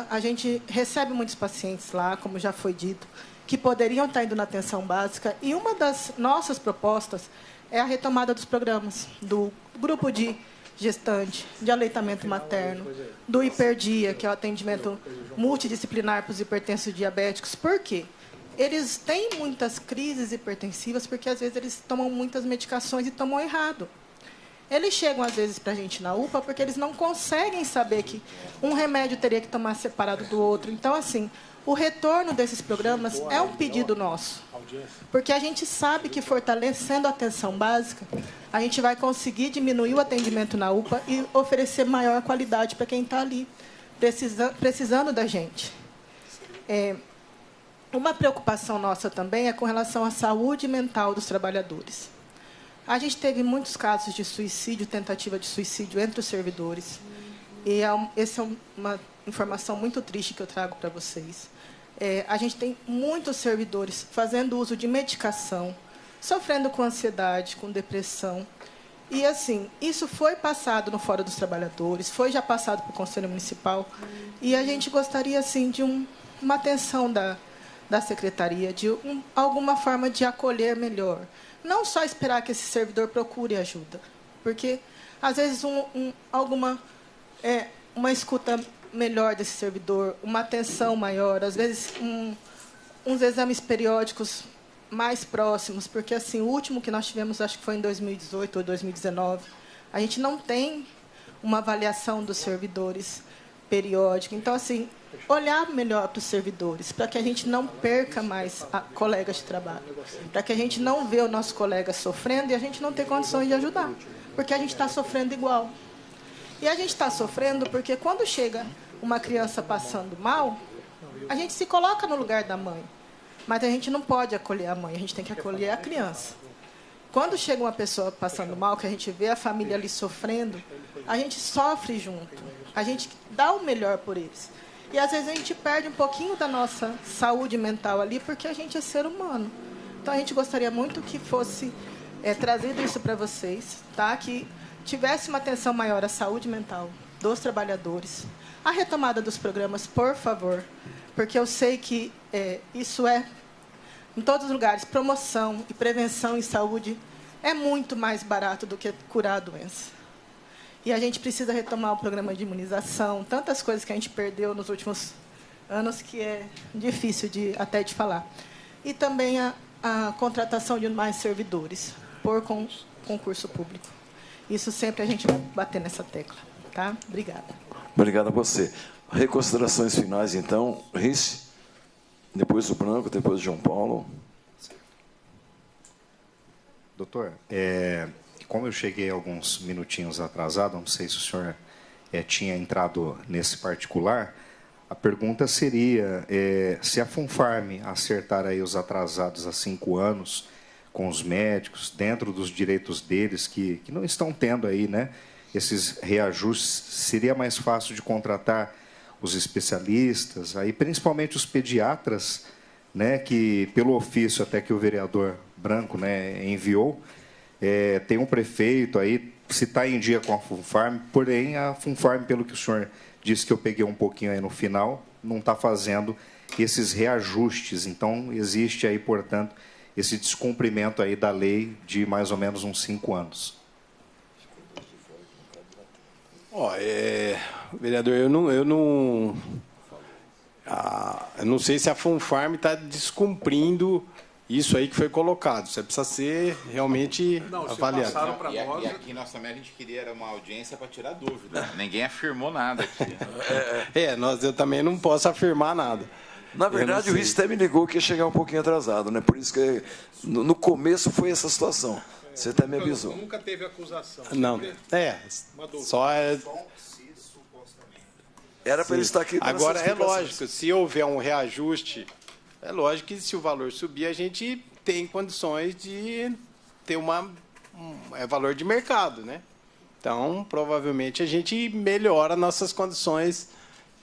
a gente recebe muitos pacientes lá, como já foi dito, que poderiam estar indo na atenção básica, e uma das nossas propostas é a retomada dos programas, do grupo de gestante, de aleitamento materno, do hiperdia, que é o atendimento multidisciplinar para os hipertensos diabéticos. Por quê? Eles têm muitas crises hipertensivas porque, às vezes, eles tomam muitas medicações e tomam errado. Eles chegam, às vezes, para a gente na UPA porque eles não conseguem saber que um remédio teria que tomar separado do outro. Então, assim, o retorno desses programas é um pedido nosso. Porque a gente sabe que, fortalecendo a atenção básica, a gente vai conseguir diminuir o atendimento na UPA e oferecer maior qualidade para quem está ali, precisando da gente. Uma preocupação nossa também é com relação à saúde mental dos trabalhadores. A gente teve muitos casos de suicídio, tentativa de suicídio entre os servidores. E essa é uma informação muito triste que eu trago para vocês. A gente tem muitos servidores fazendo uso de medicação, sofrendo com ansiedade, com depressão. E, assim, isso foi passado no Fórum dos Trabalhadores, foi já passado para o Conselho Municipal. E a gente gostaria, assim, de uma atenção da Secretaria, de alguma forma de acolher melhor. Não só esperar que esse servidor procure ajuda, porque, às vezes, uma escuta melhor desse servidor, uma atenção maior, às vezes, uns exames periódicos mais próximos, porque, assim, o último que nós tivemos, acho que foi em 2018 ou 2019, a gente não tem uma avaliação dos servidores periódica. Então, assim, olhar melhor para os servidores, para que a gente não perca mais colegas de trabalho, para que a gente não vê o nosso colega sofrendo e a gente não ter condições de ajudar, porque a gente está sofrendo igual. E a gente está sofrendo porque, quando chega uma criança passando mal, a gente se coloca no lugar da mãe, mas a gente não pode acolher a mãe, a gente tem que acolher a criança. Quando chega uma pessoa passando mal, que a gente vê a família ali sofrendo, a gente sofre junto, a gente dá o melhor por eles. E, às vezes, a gente perde um pouquinho da nossa saúde mental ali, porque a gente é ser humano. Então, a gente gostaria muito que fosse trazido isso para vocês, tá? Que tivesse uma atenção maior à saúde mental dos trabalhadores. A retomada dos programas, por favor, porque eu sei que isso em todos os lugares, promoção e prevenção em saúde é muito mais barato do que curar a doença. E a gente precisa retomar o programa de imunização, tantas coisas que a gente perdeu nos últimos anos que é difícil até de falar. E também a contratação de mais servidores por concurso público. Isso sempre a gente vai bater nessa tecla. Tá? Obrigada. Obrigado a você. Reconsiderações finais, então. Rice, depois o Branco, depois o João Paulo. Doutor, como eu cheguei alguns minutinhos atrasado, não sei se o senhor tinha entrado nesse particular, A pergunta seria se a Funfarm acertar aí os atrasados há 5 anos com os médicos, dentro dos direitos deles, que não estão tendo aí, né, esses reajustes, seria mais fácil de contratar os especialistas, aí principalmente os pediatras, né, que pelo ofício até que o vereador Branco, né, enviou, tem um prefeito aí, se está em dia com a Funfarm, porém a Funfarm, pelo que o senhor disse que eu peguei um pouquinho aí no final, não está fazendo esses reajustes. Então, existe aí, portanto, esse descumprimento aí da lei de mais ou menos uns 5 anos. Vereador, eu não sei se a Funfarm está descumprindo isso aí que foi colocado. Isso precisa ser realmente avaliado. E aqui nós também a gente queria era uma audiência para tirar dúvida. Ninguém afirmou nada aqui. Eu também não posso afirmar nada. Na verdade, o Riz até me ligou que ia chegar um pouquinho atrasado, né? Por isso que no começo foi essa situação. Você até me avisou. Nunca teve acusação. Não. Só era para ele estar aqui. Agora, é lógico, se houver um reajuste, é lógico que se o valor subir, a gente tem condições de ter valor de mercado, né? Então, provavelmente, a gente melhora nossas condições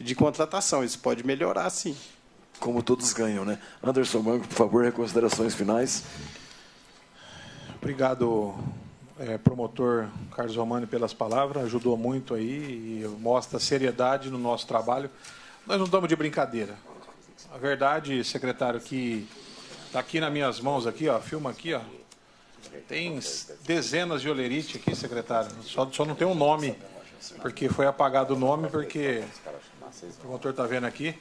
de contratação. Isso pode melhorar, sim. Como todos ganham, né? Anderson Branco, por favor, considerações finais. Obrigado, promotor Carlos Romani, pelas palavras. Ajudou muito aí e mostra seriedade no nosso trabalho. Nós não estamos de brincadeira. A verdade, secretário, que está aqui nas minhas mãos, aqui, ó, filma aqui, ó. Tem dezenas de olerite aqui, secretário. Só não tem um nome, porque foi apagado o nome, porque o promotor está vendo aqui.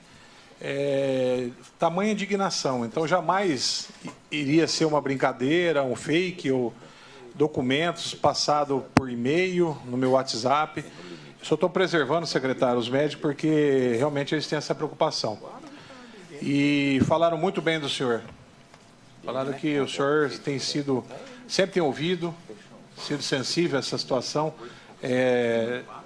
Tamanha indignação. Então, jamais iria ser uma brincadeira, um fake, ou documentos passados por e-mail, no meu WhatsApp. Eu só estou preservando, secretário, os médicos, porque realmente eles têm essa preocupação. E falaram muito bem do senhor. Falaram que o senhor sempre tem ouvido, sido sensível a essa situação.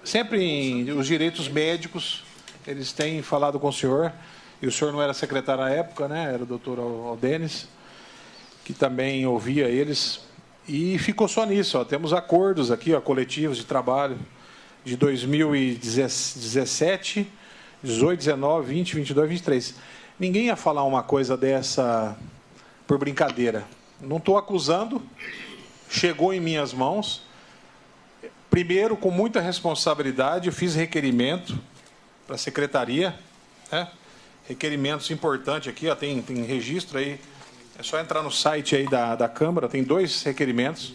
Sempre os direitos médicos, eles têm falado com o senhor. E o senhor não era secretário na época, né? Era o doutor Aldenis, que também ouvia eles. E ficou só nisso. Ó. Temos acordos aqui, ó, coletivos de trabalho de 2017, 18, 19, 20, 22, 23. Ninguém ia falar uma coisa dessa por brincadeira. Não estou acusando. Chegou em minhas mãos. Primeiro, com muita responsabilidade, eu fiz requerimento para a secretaria, né? Requerimentos importantes aqui, ó, tem registro aí. É só entrar no site aí da Câmara, tem 2 requerimentos,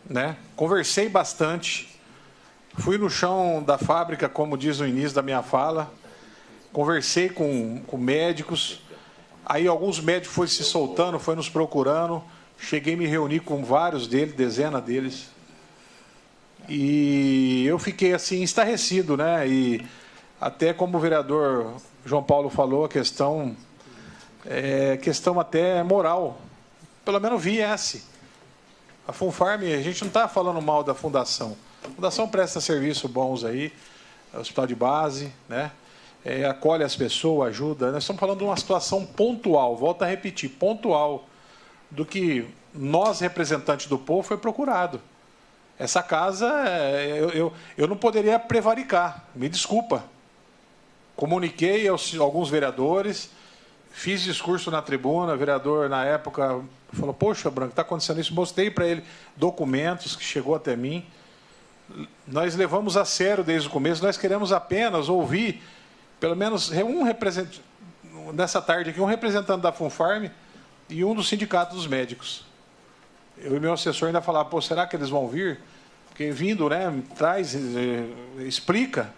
né? Conversei bastante. Fui no chão da fábrica, como diz no início da minha fala. Conversei com médicos. Aí alguns médicos foram se soltando, foram nos procurando. Cheguei a me reunir com vários deles, dezenas deles. E eu fiquei assim, estarrecido, né? E até como o vereador João Paulo falou, a questão até moral. Pelo menos viesse. A Funfarm, a gente não está falando mal da Fundação. A Fundação presta serviços bons aí, hospital de base, né? Acolhe as pessoas, ajuda. Nós estamos falando de uma situação pontual, volto a repetir, pontual, do que nós, representantes do povo, foi procurado. Essa casa, eu não poderia prevaricar, me desculpa. Comuniquei aos alguns vereadores, fiz discurso na tribuna, o vereador, na época, falou, poxa, Branco, está acontecendo isso, mostrei para ele documentos que chegou até mim. Nós levamos a sério desde o começo, nós queremos apenas ouvir, pelo menos nessa tarde aqui, um representante da Funfarm e um do Sindicato dos Médicos. Eu e meu assessor ainda falavam, pô, será que eles vão vir? Porque vindo, né, traz, explica.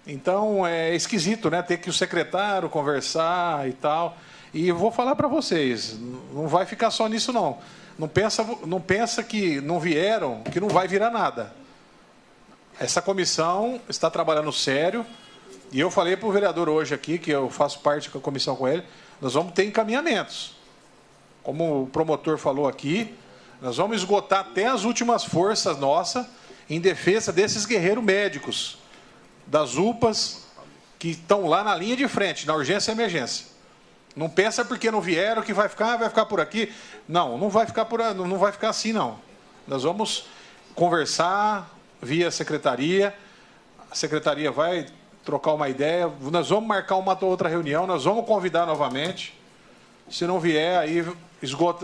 Então, é esquisito, né, ter que o secretário conversar e tal. E eu vou falar para vocês, não vai ficar só nisso, não. Não pensa que não vieram, que não vai virar nada. Essa comissão está trabalhando sério. E eu falei para o vereador hoje aqui, que eu faço parte da comissão com ele, nós vamos ter encaminhamentos. Como o promotor falou aqui, nós vamos esgotar até as últimas forças nossas em defesa desses guerreiros médicos, das UPAs, que estão lá na linha de frente, na urgência e emergência. Não pensa porque não vieram que vai ficar por aqui. Não, não vai ficar assim, não. Nós vamos conversar via secretaria. A secretaria vai trocar uma ideia. Nós vamos marcar uma outra reunião. Nós vamos convidar novamente. Se não vier, aí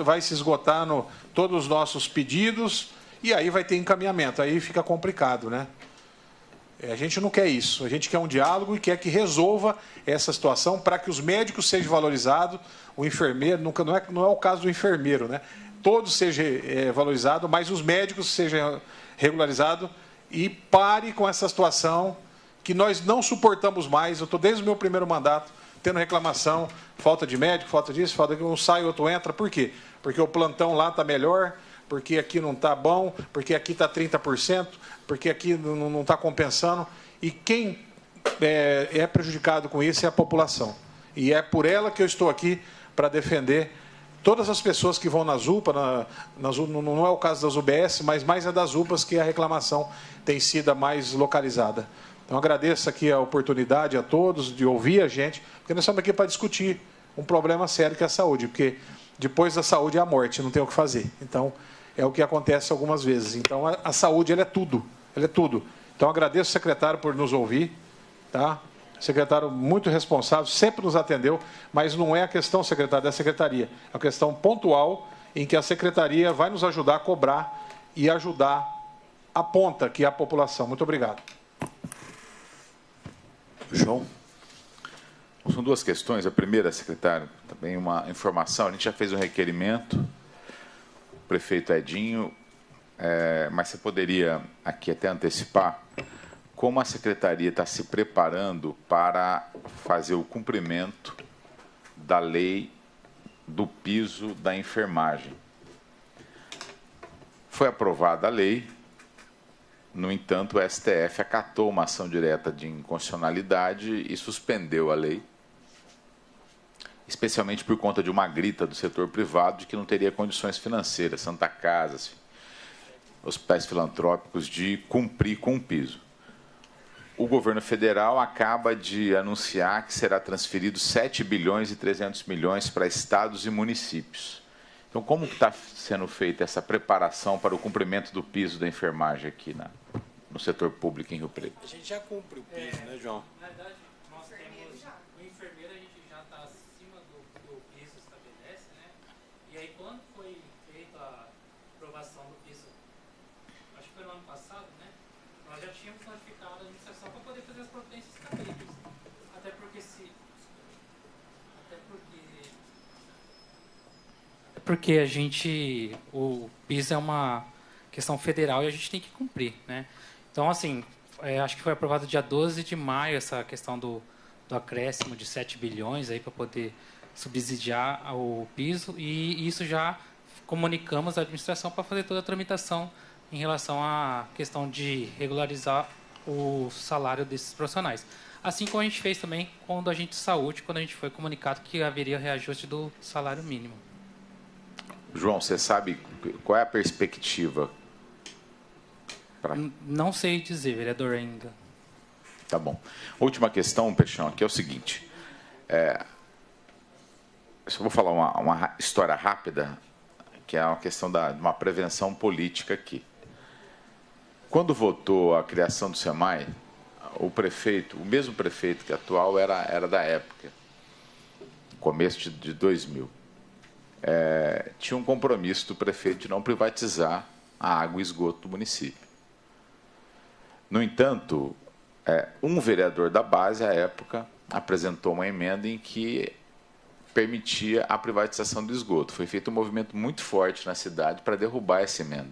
vai se esgotar todos os nossos pedidos e aí vai ter encaminhamento. Aí fica complicado, né? A gente não quer isso. A gente quer um diálogo e quer que resolva essa situação para que os médicos sejam valorizados, o enfermeiro, não é o caso do enfermeiro, né? Todos sejam valorizados, mas os médicos sejam regularizados e pare com essa situação que nós não suportamos mais. Eu estou desde o meu primeiro mandato tendo reclamação, falta de médico, falta disso, falta que um sai, outro entra. Por quê? Porque o plantão lá está melhor, porque aqui não está bom, porque aqui está 30%, porque aqui não está compensando. E quem é prejudicado com isso é a população. E é por ela que eu estou aqui para defender todas as pessoas que vão nas UPA, não é o caso das UBS, mas mais é das UPAs que a reclamação tem sido a mais localizada. Então, agradeço aqui a oportunidade a todos de ouvir a gente, porque nós estamos aqui para discutir um problema sério que é a saúde, porque depois da saúde é a morte, não tem o que fazer. Então, é o que acontece algumas vezes. Então, a saúde ela é tudo, Então, agradeço ao secretário por nos ouvir, tá? Secretário muito responsável, sempre nos atendeu, mas não é a questão, secretário, da secretaria. É uma questão pontual em que a secretaria vai nos ajudar a cobrar e ajudar a ponta, que é a população. Muito obrigado. João. São duas questões. A primeira, secretário, também uma informação. A gente já fez um requerimento, o prefeito Edinho, mas você poderia aqui até antecipar como a secretaria está se preparando para fazer o cumprimento da lei do piso da enfermagem. Foi aprovada a lei, no entanto, o STF acatou uma ação direta de inconstitucionalidade e suspendeu a lei, especialmente por conta de uma grita do setor privado de que não teria condições financeiras, Santa Casa, hospitais filantrópicos, de cumprir com o piso. O governo federal acaba de anunciar que será transferido 7 bilhões e 300 milhões para estados e municípios. Então, como está sendo feita essa preparação para o cumprimento do piso da enfermagem aqui no setor público em Rio Preto? A gente já cumpre o piso, né, João? Na verdade, nós temos o enfermeiro, a gente já está acima do que o piso estabelece, né? E aí, quando foi feita a aprovação do piso, acho que foi no ano passado, né? Nós já tínhamos notificado a administração para poder fazer as providências cabíveis. Até porque a gente, o piso é uma questão federal e a gente tem que cumprir, né? Então, assim, acho que foi aprovado dia 12 de maio essa questão do acréscimo de 7 bilhões aí para poder subsidiar o piso, e isso já comunicamos à administração para fazer toda a tramitação em relação à questão de regularizar o salário desses profissionais. Assim como a gente fez também com o agente de saúde, quando a gente foi comunicado que haveria reajuste do salário mínimo. João, você sabe qual é a perspectiva? Não sei dizer, vereador, ainda. Tá bom. Última questão, Peixão, aqui é o seguinte. Eu só vou falar uma história rápida, que é uma questão de uma prevenção política aqui. Quando votou a criação do SEMAI, o mesmo prefeito que atual era da época, começo de 2000. Tinha um compromisso do prefeito de não privatizar a água e esgoto do município. No entanto, um vereador da base, à época, apresentou uma emenda em que permitia a privatização do esgoto. Foi feito um movimento muito forte na cidade para derrubar essa emenda.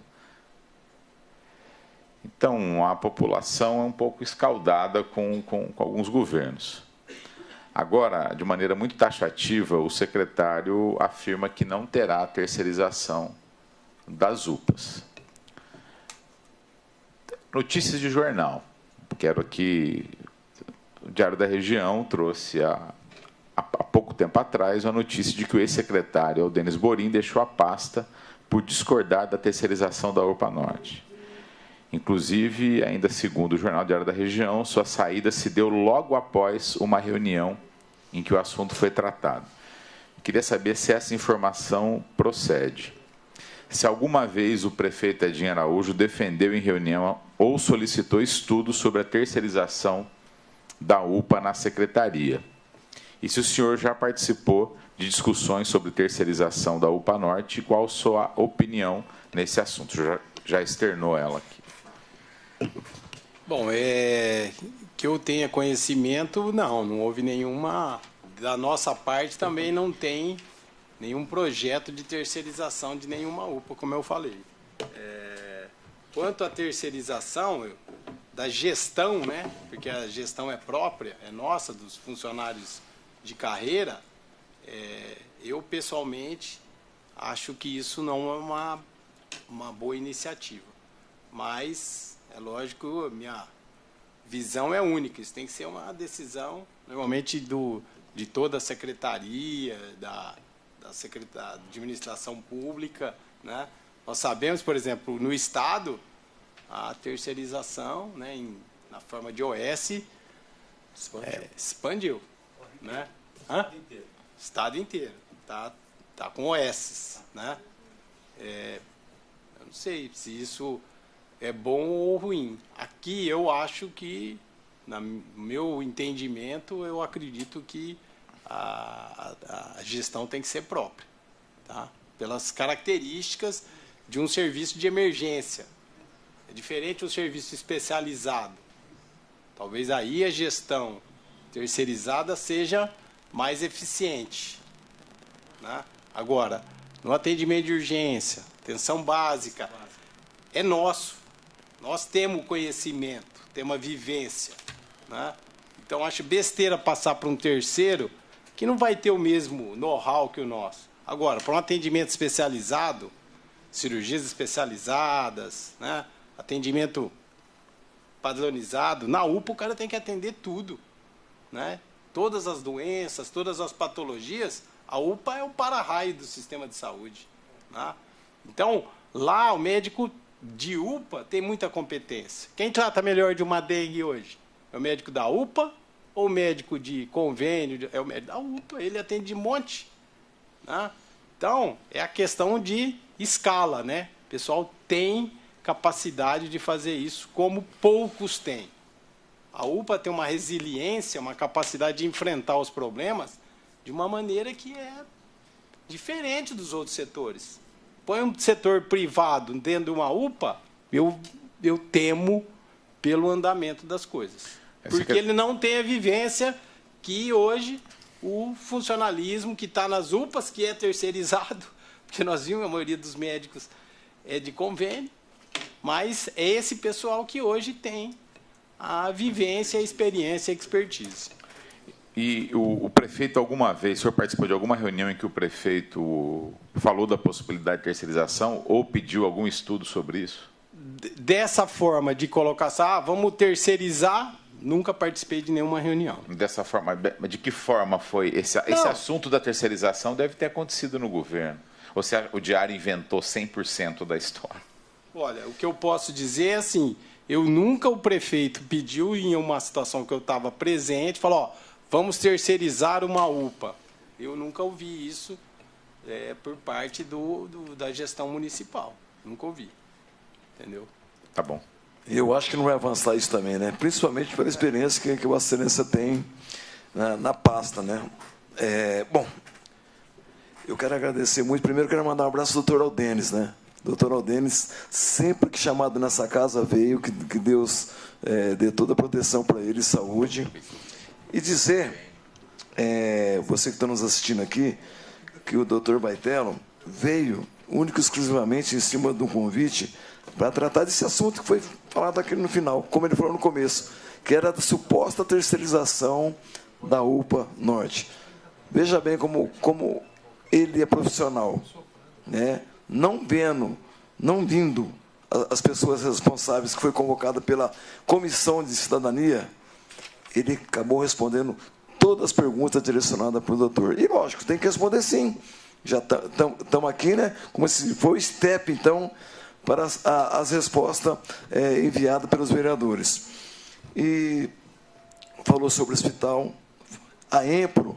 Então, a população é um pouco escaldada com alguns governos. Agora, de maneira muito taxativa, o secretário afirma que não terá terceirização das UPAs. Notícias de jornal. Quero aqui, o Diário da Região trouxe há pouco tempo atrás a notícia de que o ex-secretário Denis Borim deixou a pasta por discordar da terceirização da UPA Norte. Inclusive, ainda segundo o Jornal Diário da Região, sua saída se deu logo após uma reunião em que o assunto foi tratado. Queria saber se essa informação procede. Se alguma vez o prefeito Edinho Araújo defendeu em reunião ou solicitou estudos sobre a terceirização da UPA na secretaria. E se o senhor já participou de discussões sobre terceirização da UPA Norte, qual sua opinião nesse assunto? Já externou ela aqui. Bom, que eu tenha conhecimento, não houve nenhuma. Da nossa parte também não tem nenhum projeto de terceirização de nenhuma UPA, como eu falei. Quanto à terceirização da gestão, né, porque a gestão é própria, é nossa, dos funcionários de carreira, eu pessoalmente acho que isso não é uma boa iniciativa. Mas, é lógico, a minha visão é única. Isso tem que ser uma decisão, normalmente, de toda a secretaria, da administração pública, né? Nós sabemos, por exemplo, no Estado, a terceirização, né, na forma de OS, expandiu. Né? Estado inteiro. Tá com OS. Né? Eu não sei se isso é bom ou ruim. Aqui eu acho que, no meu entendimento, eu acredito que a gestão tem que ser própria, tá? Pelas características de um serviço de emergência. É diferente um serviço especializado. Talvez aí a gestão terceirizada seja mais eficiente, né? Agora, no atendimento de urgência, atenção básica, é nosso. Nós temos conhecimento, temos a vivência, né? Então, acho besteira passar para um terceiro que não vai ter o mesmo know-how que o nosso. Agora, para um atendimento especializado, cirurgias especializadas, né? Atendimento padronizado, na UPA o cara tem que atender tudo, né? Todas as doenças, todas as patologias, a UPA é o para-raio do sistema de saúde, né? Então, lá o médico de UPA tem muita competência. Quem trata melhor de uma dengue hoje? É o médico da UPA ou o médico de convênio? É o médico da UPA, ele atende de monte, né? Então, é a questão de escala, né? O pessoal tem capacidade de fazer isso, como poucos têm. A UPA tem uma resiliência, uma capacidade de enfrentar os problemas de uma maneira que é diferente dos outros setores. Põe um setor privado dentro de uma UPA, eu temo pelo andamento das coisas. Porque ele não tem a vivência que hoje o funcionalismo que está nas UPAs, que é terceirizado, porque nós vimos a maioria dos médicos é de convênio, mas é esse pessoal que hoje tem a vivência, a experiência, a expertise. E o prefeito, alguma vez, o senhor participou de alguma reunião em que o prefeito falou da possibilidade de terceirização ou pediu algum estudo sobre isso? Dessa forma de colocar, vamos terceirizar, nunca participei de nenhuma reunião. Dessa forma, de que forma foi? Esse assunto da terceirização deve ter acontecido no governo. Ou se o Diário inventou 100% da história? Olha, o que eu posso dizer é assim, o prefeito pediu em uma situação que eu estava presente, falou, vamos terceirizar uma UPA. Eu nunca ouvi isso por parte da gestão municipal. Nunca ouvi. Entendeu? Tá bom. Eu acho que não vai avançar isso também, né? Principalmente pela experiência que Vossa Excelência tem na pasta, né? Bom, eu quero agradecer muito. Primeiro, quero mandar um abraço ao doutor Aldenes, né? Doutor Aldenes, sempre que chamado nessa casa, veio, que Deus dê toda a proteção para ele, saúde. E dizer, você que está nos assistindo aqui, que o doutor Baitello veio único e exclusivamente em cima de um convite para tratar desse assunto que foi falado aqui no final, como ele falou no começo, que era a suposta terceirização da UPA Norte. Veja bem como ele é profissional, né? Não vindo as pessoas responsáveis que foi convocada pela Comissão de Cidadania, ele acabou respondendo todas as perguntas direcionadas para o doutor. E, lógico, tem que responder sim. Já estamos aqui, né? Como se for o step, então, para as respostas enviadas pelos vereadores. E falou sobre o hospital, a EMPRO,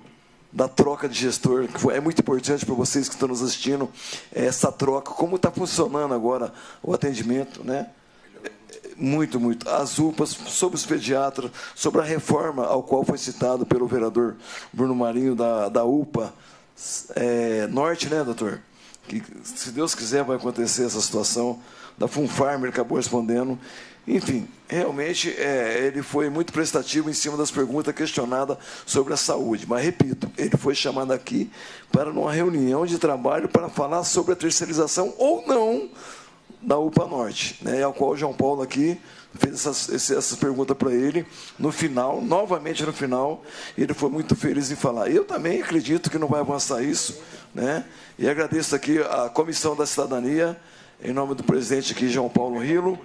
da troca de gestor, que é muito importante para vocês que estão nos assistindo, essa troca, como está funcionando agora o atendimento, né? Muito, muito. As UPAs, sobre os pediatras, sobre a reforma ao qual foi citado pelo vereador Bruno Marinho, da UPA Norte, né, doutor? Que, se Deus quiser, vai acontecer essa situação. Da Funfarm, ele acabou respondendo. Enfim, realmente, ele foi muito prestativo em cima das perguntas questionadas sobre a saúde. Mas, repito, ele foi chamado aqui para uma reunião de trabalho para falar sobre a terceirização ou não da UPA Norte, né, ao qual o João Paulo aqui fez essas perguntas para ele. No final, novamente no final, ele foi muito feliz em falar. Eu também acredito que não vai avançar isso, né? E agradeço aqui a Comissão da Cidadania, em nome do presidente aqui, João Paulo Rilo,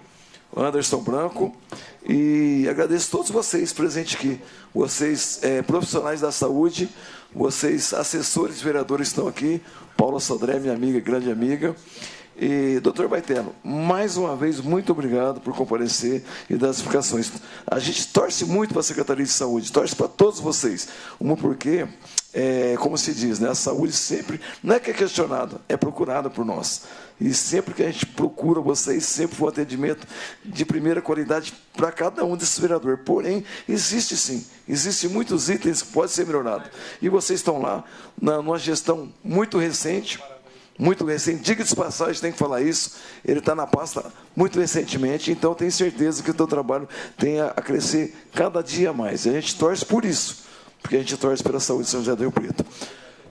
Anderson Branco, e agradeço a todos vocês presentes aqui, vocês profissionais da saúde, vocês assessores, vereadores estão aqui, Paula Sodré, minha amiga, grande amiga. E, doutor Baitello, mais uma vez, muito obrigado por comparecer e dar as explicações. A gente torce muito para a Secretaria de Saúde, torce para todos vocês. Uma porque, como se diz, né, a saúde sempre, não é que é questionada, é procurada por nós. E sempre que a gente procura vocês, sempre foi um atendimento de primeira qualidade para cada um desses vereadores. Porém, existe sim, existem muitos itens que podem ser melhorados. E vocês estão lá, numa gestão muito recente, diga de passagem, tem que falar isso, ele está na pasta muito recentemente, então tenho certeza que o teu trabalho tem a crescer cada dia mais. E a gente torce por isso, porque a gente torce pela saúde de São José do Rio Preto.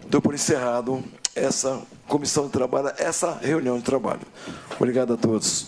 Dou por encerrado essa comissão de trabalho, essa reunião de trabalho. Obrigado a todos.